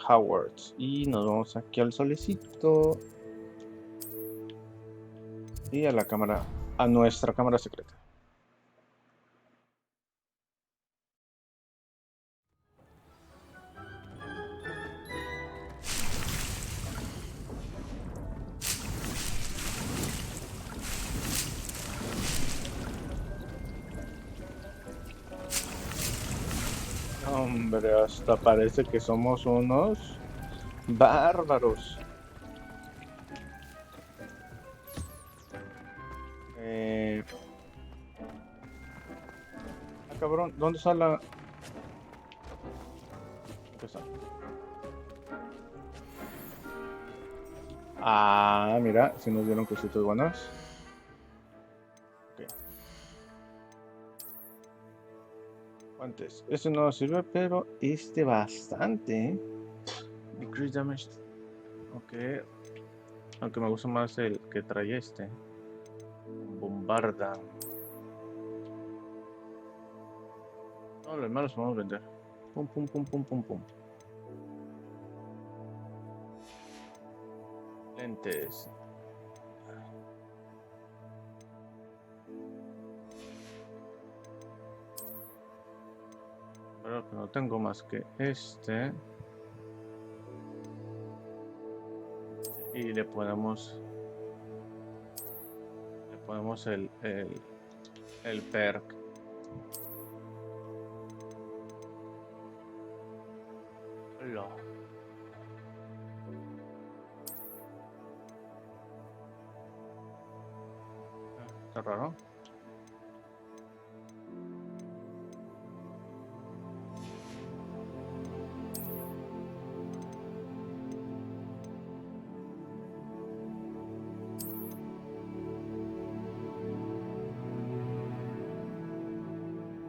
Hogwarts. Y nos vamos aquí al solecito. Y a la cámara, a nuestra cámara secreta. Hombre, hasta parece que somos unos bárbaros. Cabrón, ¿dónde está la...? ¿Qué está? Ah, mira, si nos dieron cositas buenas. Ok. Guantes. Este no sirve, pero este bastante. Decrease damage. Ok. Aunque me gusta más el que trae este. Bombarda. No, los malos podemos vender. Pum, pum, pum, pum, pum, pum. Lentes. Pero que no tengo más que este. Y le ponemos el perk. Hola. Está raro.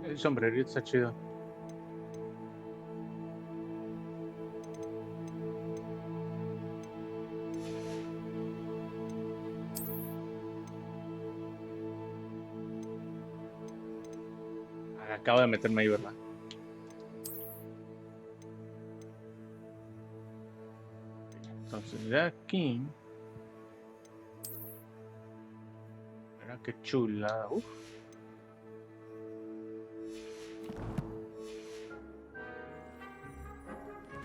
El sombrerito está chido. Acabo de meterme ahí, ¿verdad? Entonces de aquí. Mira qué chula. Uf.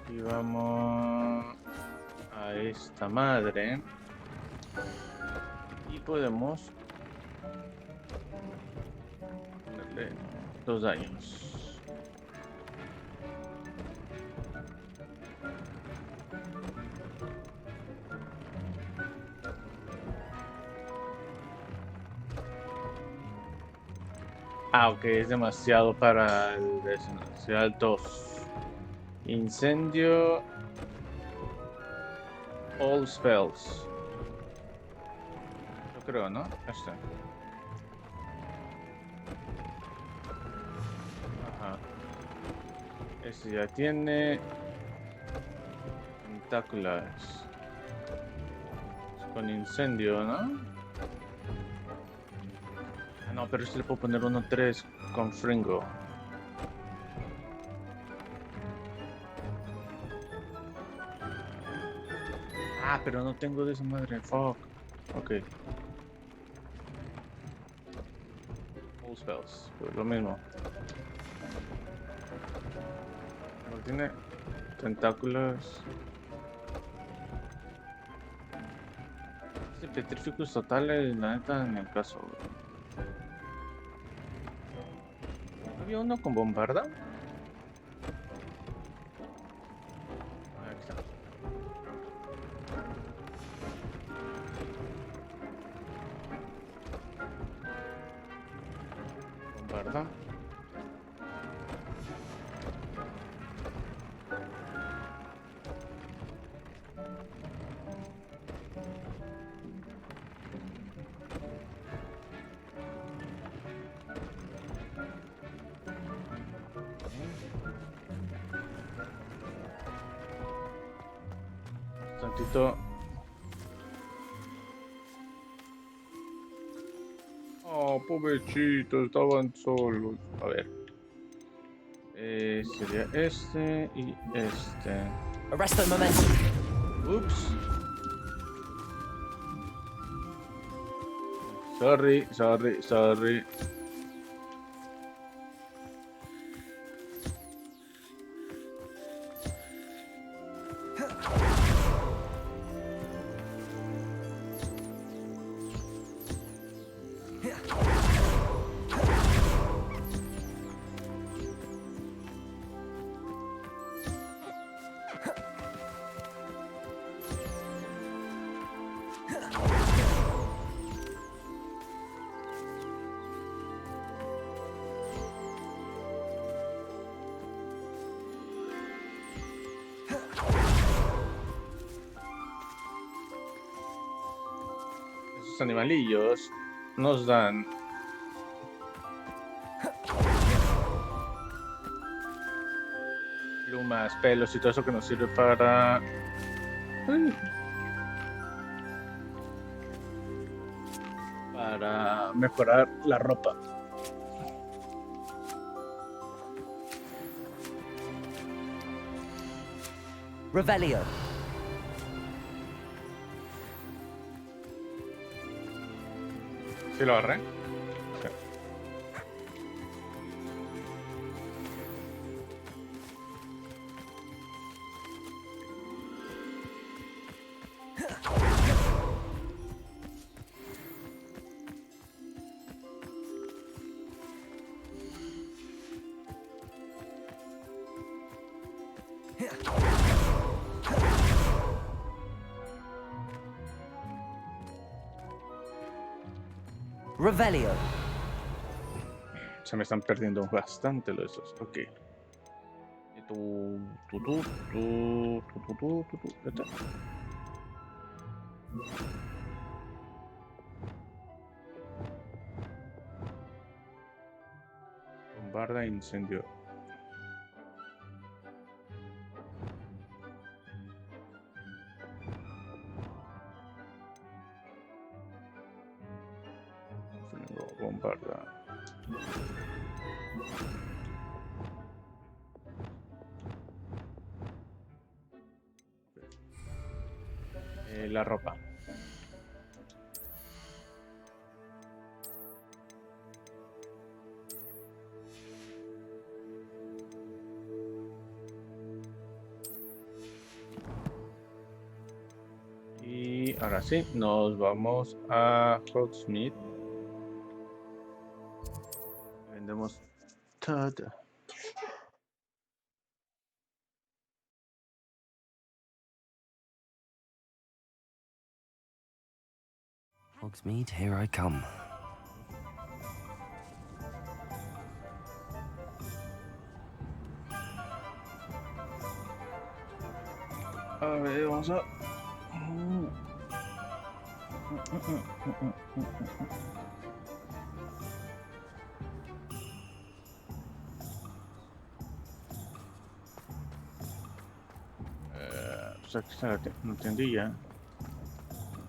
Y vamos a esta madre. Y podemos ponerle 2 daños. Ah, ok, es demasiado para el descendencial 2. Incendio. All spells. Yo creo, ¿no? Este. Ajá. Este ya tiene tentáculas. Con incendio, ¿no? Ah, no, pero este le puedo poner 1-3 con Fringo. Ah, pero no tengo de esa madre. Fuck. Ok. All spells. Pues lo mismo. No tiene tentáculos. Este petrificus totales, la neta, en el caso. ¿Había uno con bombarda? Aquí está. Bombarda. Tantito. Oh, No, pobrecitos, estaban solos. A ver. Sería este y este. Arrest the momentum. Ups. Sorry. Esos animalillos nos dan plumas, pelos y todo eso que nos sirve para mejorar la ropa. Revelio. ¿Sí lo agarré? Sí. Revelio. Se me están perdiendo bastante los esos. Ok. Y tú. Ya está. Bombarda e incendio. Bombarda. La ropa. Y ahora sí, nos vamos a Hogsmeade. Vendemos todo. Hogsmeade, here I come. A ver, vamos a... Pues aquí está la tiendilla.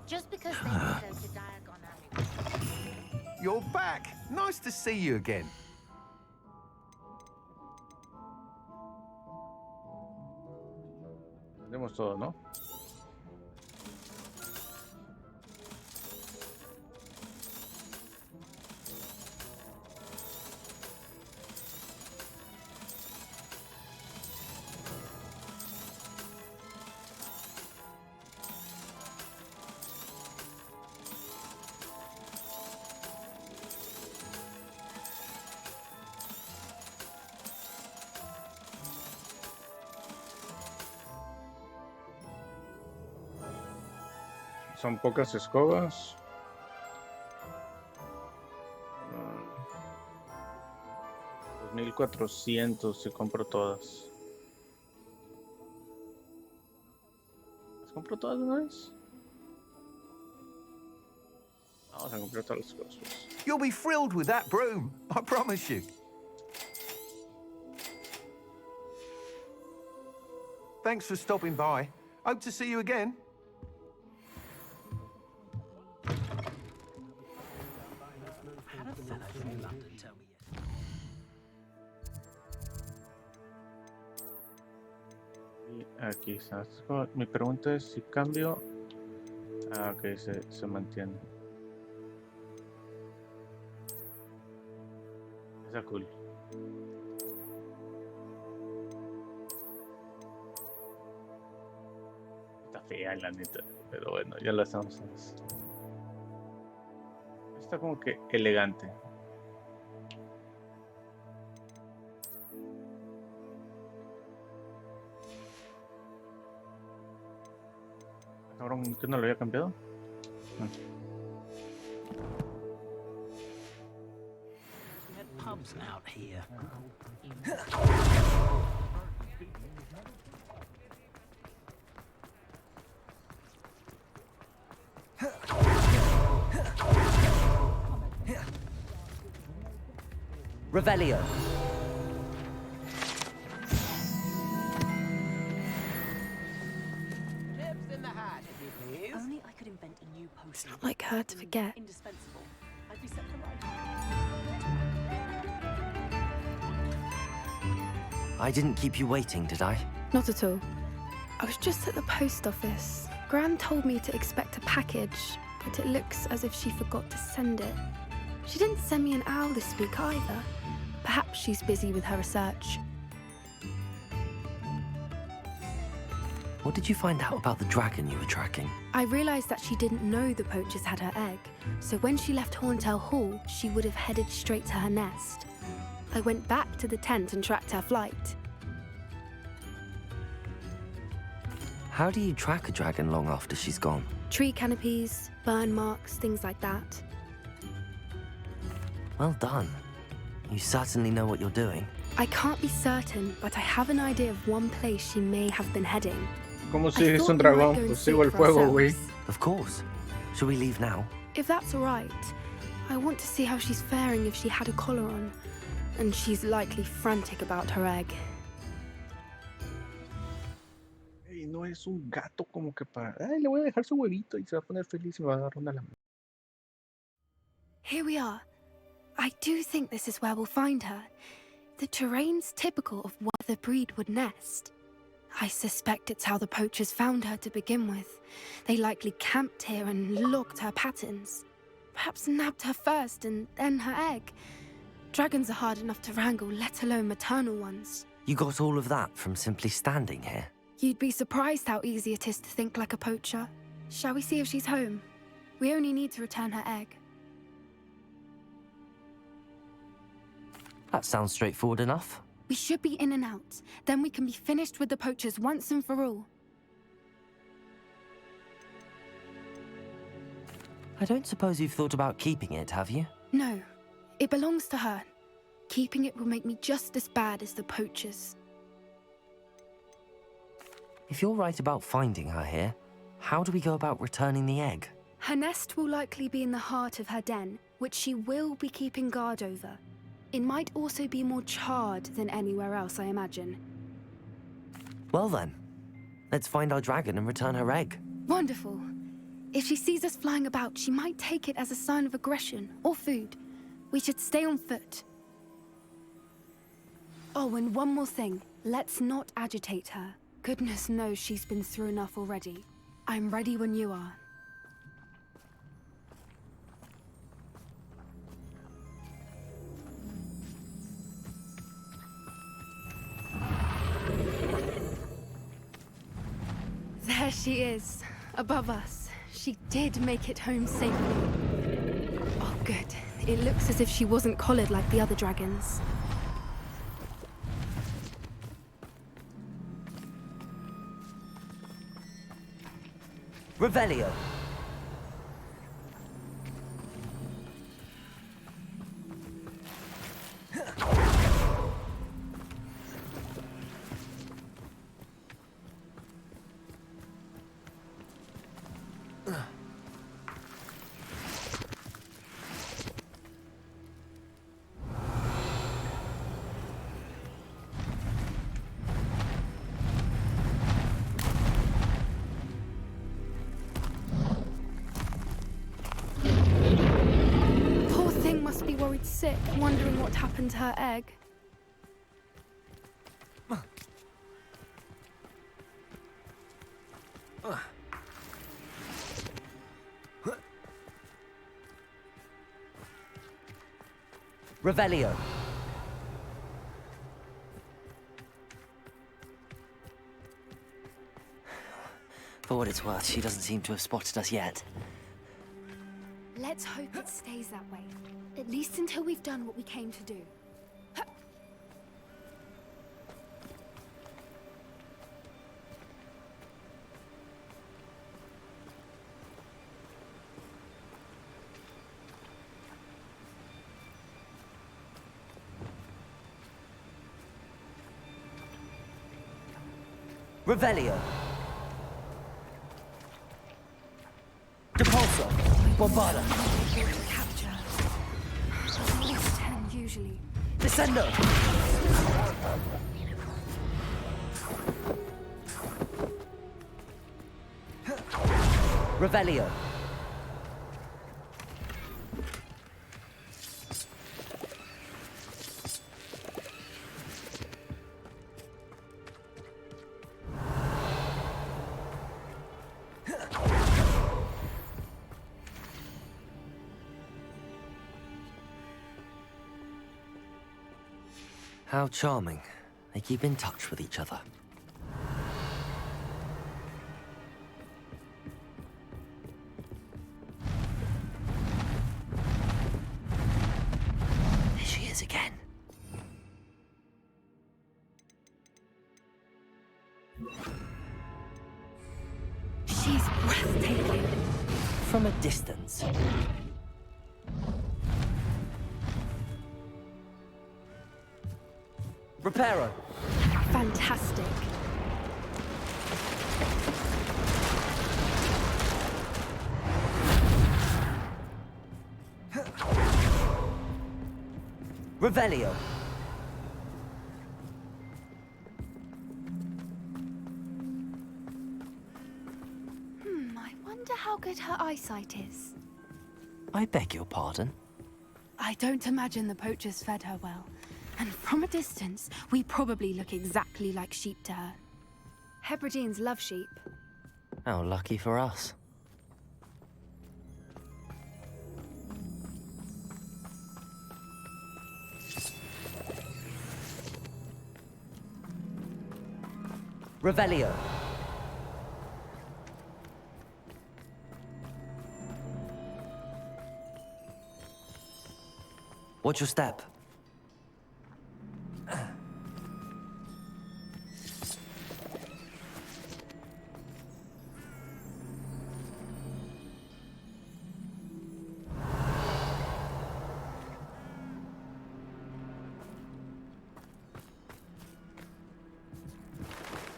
Just because they can go to Diagon Alley. You're back. Nice to see you again. Vendemos todo, ¿no? Son pocas escobas. 2400 si compro todas. ¿Las compro todas de una vez? Vamos a comprar todas las cosas. You'll be thrilled with that broom, I promise you. Thanks for stopping by. Hope to see you again. Aquí está. Mi pregunta es si cambio. Ah, ok, se mantiene. Está cool. Está fea la neta, pero bueno, ya la hacemos. Está como que elegante. Cabrón, ¿qué no lo había cambiado? Pubs out here. Revelio. Chips in the hat, if you please. Only I could invent a new potion. Not like her to forget. Indispensable. I'd be set to right. I didn't keep you waiting, did I? Not at all. I was just at the post office. Gran told me to expect a package, but it looks as if she forgot to send it. She didn't send me an owl this week either. Perhaps she's busy with her research. What did you find out about the dragon you were tracking? I realized that she didn't know the poachers had her egg, so when she left Horntail Hall, she would have headed straight to her nest. I went back to the tent and tracked her flight. How do you track a dragon long after she's gone? Tree canopies, burn marks, things like that. Well done. You certainly know what you're doing. I can't be certain, but I have an idea of one place she may have been heading. Como I si es thought un we might dragón, go and pues see sigo el for fuego, güey. ourselves. Of course. Shall we leave now? If that's all right, I want to see how she's faring if she had a collar on. And she's likely frantic about her egg. Ey, no es un gato como que para... Ay, le voy a dejar su huevito y se va a poner feliz y me va a dar una lamida. Here we are. I do think this is where we'll find her. The terrain's typical of where the breed would nest. I suspect it's how the poachers found her to begin with. They likely camped here and logged her patterns. Perhaps nabbed her first and then her egg. Dragons are hard enough to wrangle, let alone maternal ones. You got all of that from simply standing here? You'd be surprised how easy it is to think like a poacher. Shall we see if she's home? We only need to return her egg. That sounds straightforward enough. We should be in and out. Then we can be finished with the poachers once and for all. I don't suppose you've thought about keeping it, have you? No, it belongs to her. Keeping it will make me just as bad as the poachers. If you're right about finding her here, how do we go about returning the egg? Her nest will likely be in the heart of her den, which she will be keeping guard over. It might also be more charred than anywhere else, I imagine. Well then, let's find our dragon and return her egg. Wonderful. If she sees us flying about, she might take it as a sign of aggression or food. We should stay on foot. Oh, and one more thing. Let's not agitate her. Goodness knows she's been through enough already. I'm ready when you are. There she is, above us. She did make it home safely. Oh, good. It looks as if she wasn't collared like the other dragons. Revelio. Poor thing must be worried sick, wondering what happened to her egg. Revelio. For what it's worth, she doesn't seem to have spotted us yet. Let's hope it stays that way. At least until we've done what we came to do. Revelio. Depulso. Bombarda. Capture. At least 10 usually. Descendo. Revelio. How charming. They keep in touch with each other. There she is again. She's breathtaking. From a distance. Reparo. Fantastic. Revelio. I wonder how good her eyesight is. I beg your pardon? I don't imagine the poachers fed her well. And from a distance, we probably look exactly like sheep to her. Hebrideans love sheep. How lucky for us. Revelio. Watch your step.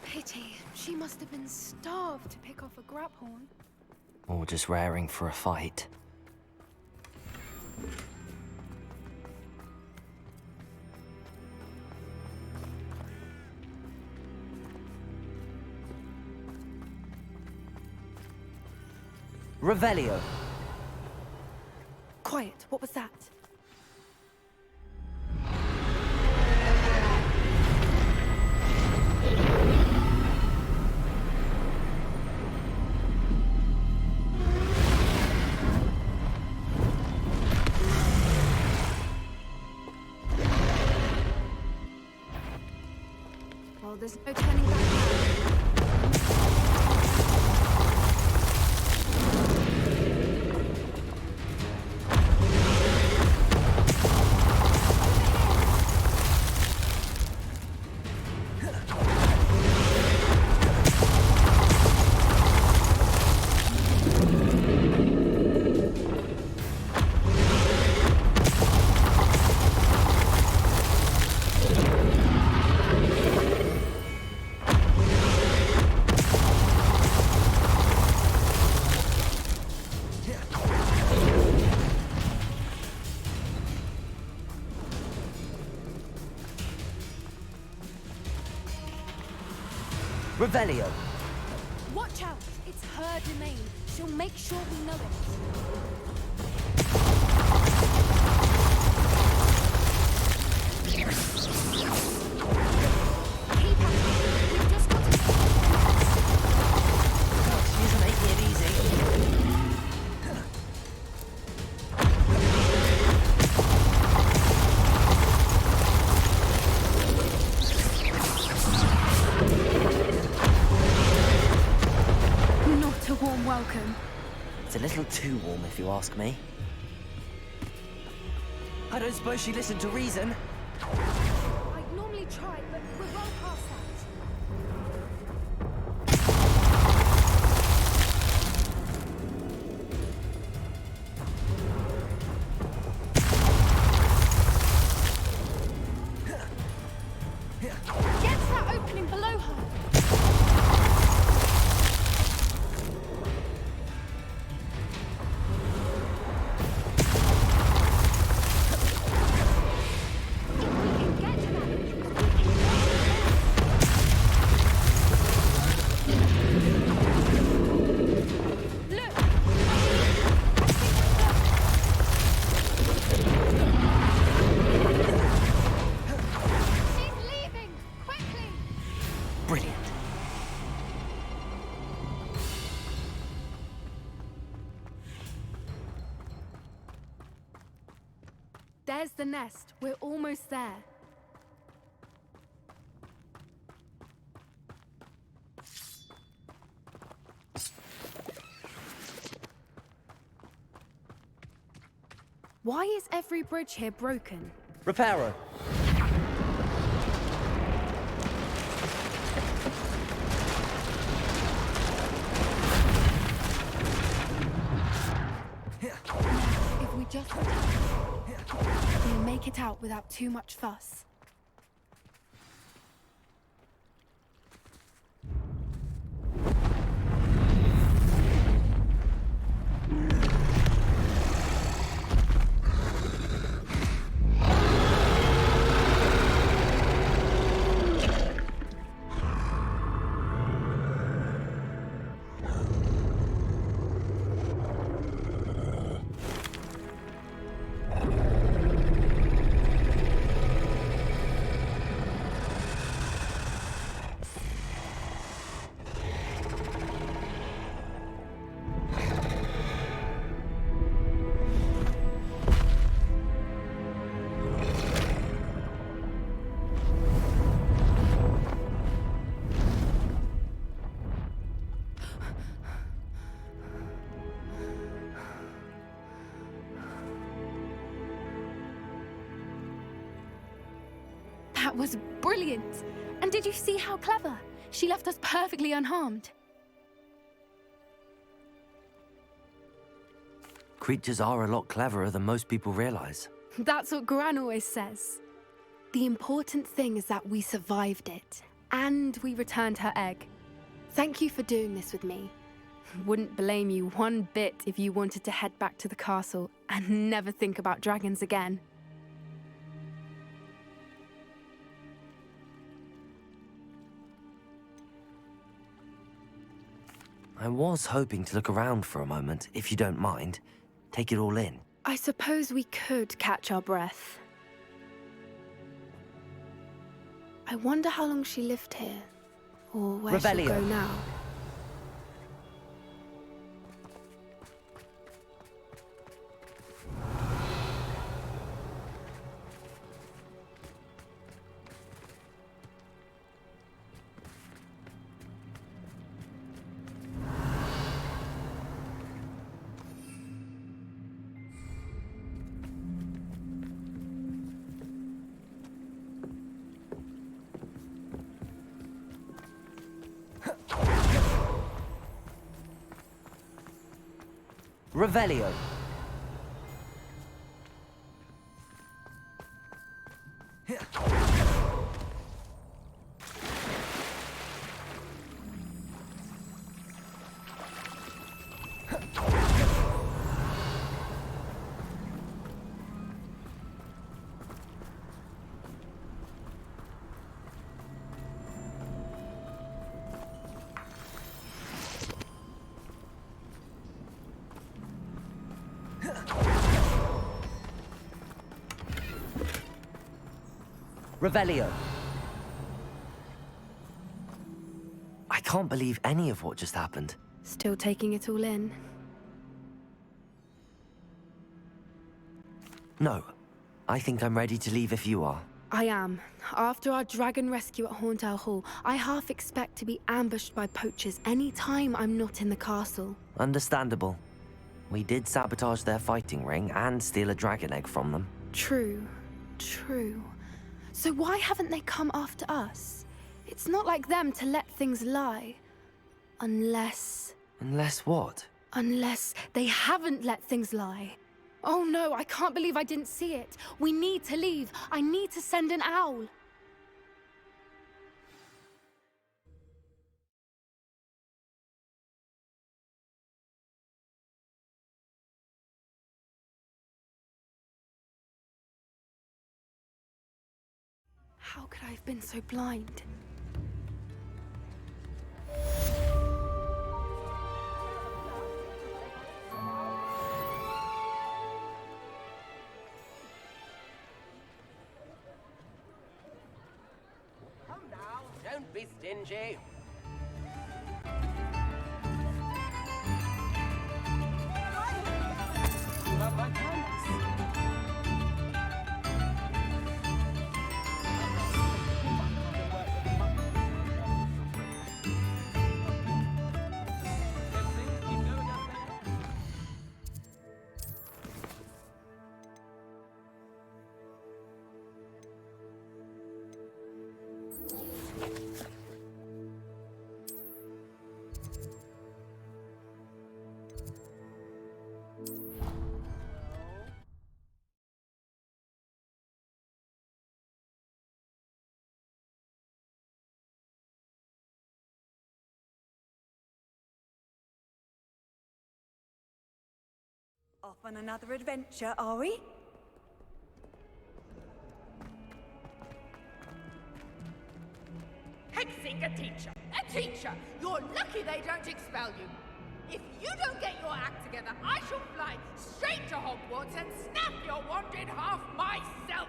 Pity. She must have been starved to pick off a graphorn. Or just raring for a fight. Revelio. Quiet. What was that? Well, there's no turning back now. Revelio. Watch out! It's her domain. She'll make sure we know it. Keep at it. We've just got to... She isn't making it easy. a little too warm, if you ask me. I don't suppose she listened to reason. I'd normally try, but we're well past that. Get to that opening below her. Brilliant. There's the nest. We're almost there. Why is every bridge here broken? Reparo. If we just we'll make it out without too much fuss. That was brilliant! And did you see how clever? She left us perfectly unharmed. Creatures are a lot cleverer than most people realize. That's what Gran always says. The important thing is that we survived it, and we returned her egg. Thank you for doing this with me. Wouldn't blame you one bit if you wanted to head back to the castle and never think about dragons again. I was hoping to look around for a moment, if you don't mind. Take it all in. I suppose we could catch our breath. I wonder how long she lived here, or where she'll go now. Revelio. Revelio. I can't believe any of what just happened. Still taking it all in. No. I think I'm ready to leave if you are. I am. After our dragon rescue at Horntail Hall, I half expect to be ambushed by poachers any time I'm not in the castle. Understandable. We did sabotage their fighting ring and steal a dragon egg from them. True, true. So why haven't they come after us? It's not like them to let things lie. Unless... Unless what? Unless they haven't let things lie. Oh no, I can't believe I didn't see it. We need to leave. I need to send an owl. How could I have been so blind? Come now, don't be stingy. Off on another adventure, are we? Hexing a teacher! A teacher! You're lucky they don't expel you! If you don't get your act together, I shall fly straight to Hogwarts and snap your wand in half myself!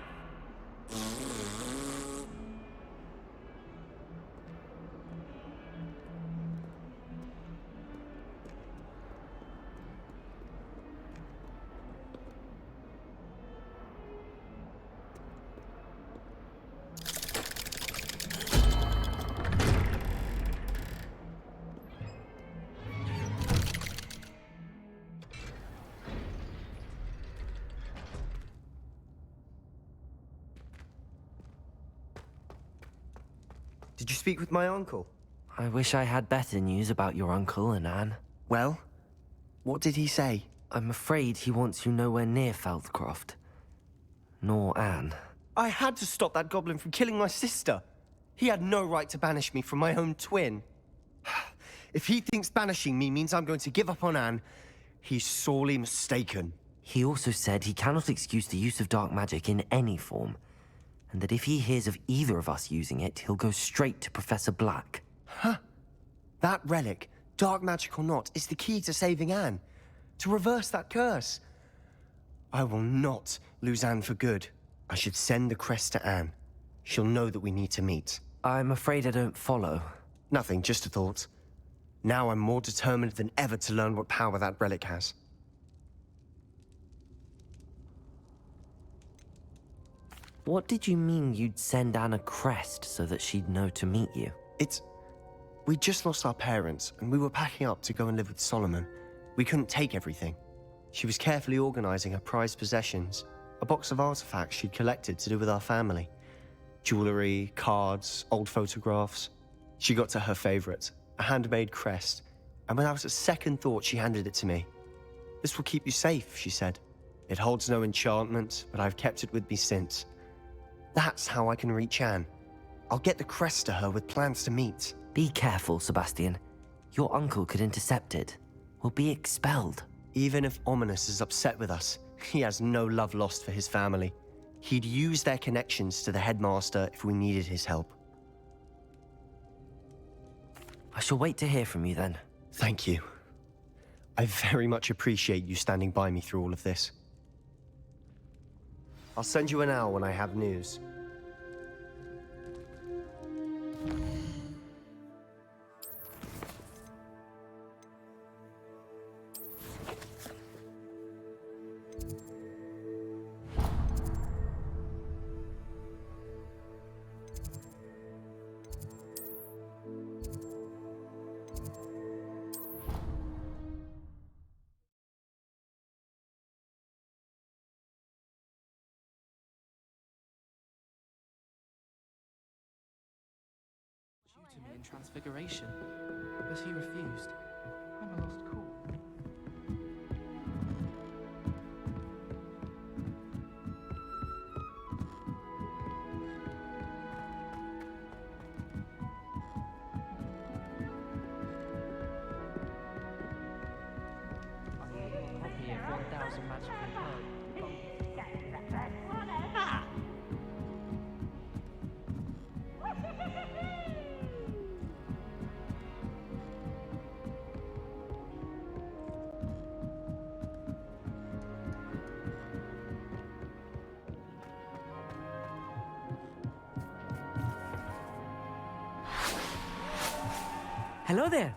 Did you speak with my uncle? I wish I had better news about your uncle and Anne. Well, what did he say? I'm afraid he wants you nowhere near Feldcroft. Nor Anne. I had to stop that goblin from killing my sister. He had no right to banish me from my own twin. If he thinks banishing me means I'm going to give up on Anne, he's sorely mistaken. He also said he cannot excuse the use of dark magic in any form, and that if he hears of either of us using it, he'll go straight to Professor Black. Huh? That relic, dark magic or not, is the key to saving Anne. To reverse that curse. I will not lose Anne for good. I should send the crest to Anne. She'll know that we need to meet. I'm afraid I don't follow. Nothing, just a thought. Now I'm more determined than ever to learn what power that relic has. What did you mean you'd send Anne a crest so that she'd know to meet you? We just lost our parents, and we were packing up to go and live with Solomon. We couldn't take everything. She was carefully organizing her prized possessions, a box of artifacts she'd collected to do with our family. Jewelry, cards, old photographs. She got to her favorite, a handmade crest, and without a second thought, she handed it to me. "This will keep you safe," she said. "It holds no enchantment, but I've kept it with me since. That's how I can reach Anne. I'll get the crest to her with plans to meet." Be careful, Sebastian. Your uncle could intercept it. We'll be expelled. Even if Ominous is upset with us, he has no love lost for his family. He'd use their connections to the headmaster if we needed his help. I shall wait to hear from you then. Thank you. I very much appreciate you standing by me through all of this. I'll send you an owl when I have news. to me in Transfiguration, but he refused. I'm a lost cause. Copy of 1,000 magical pearls. Hello there.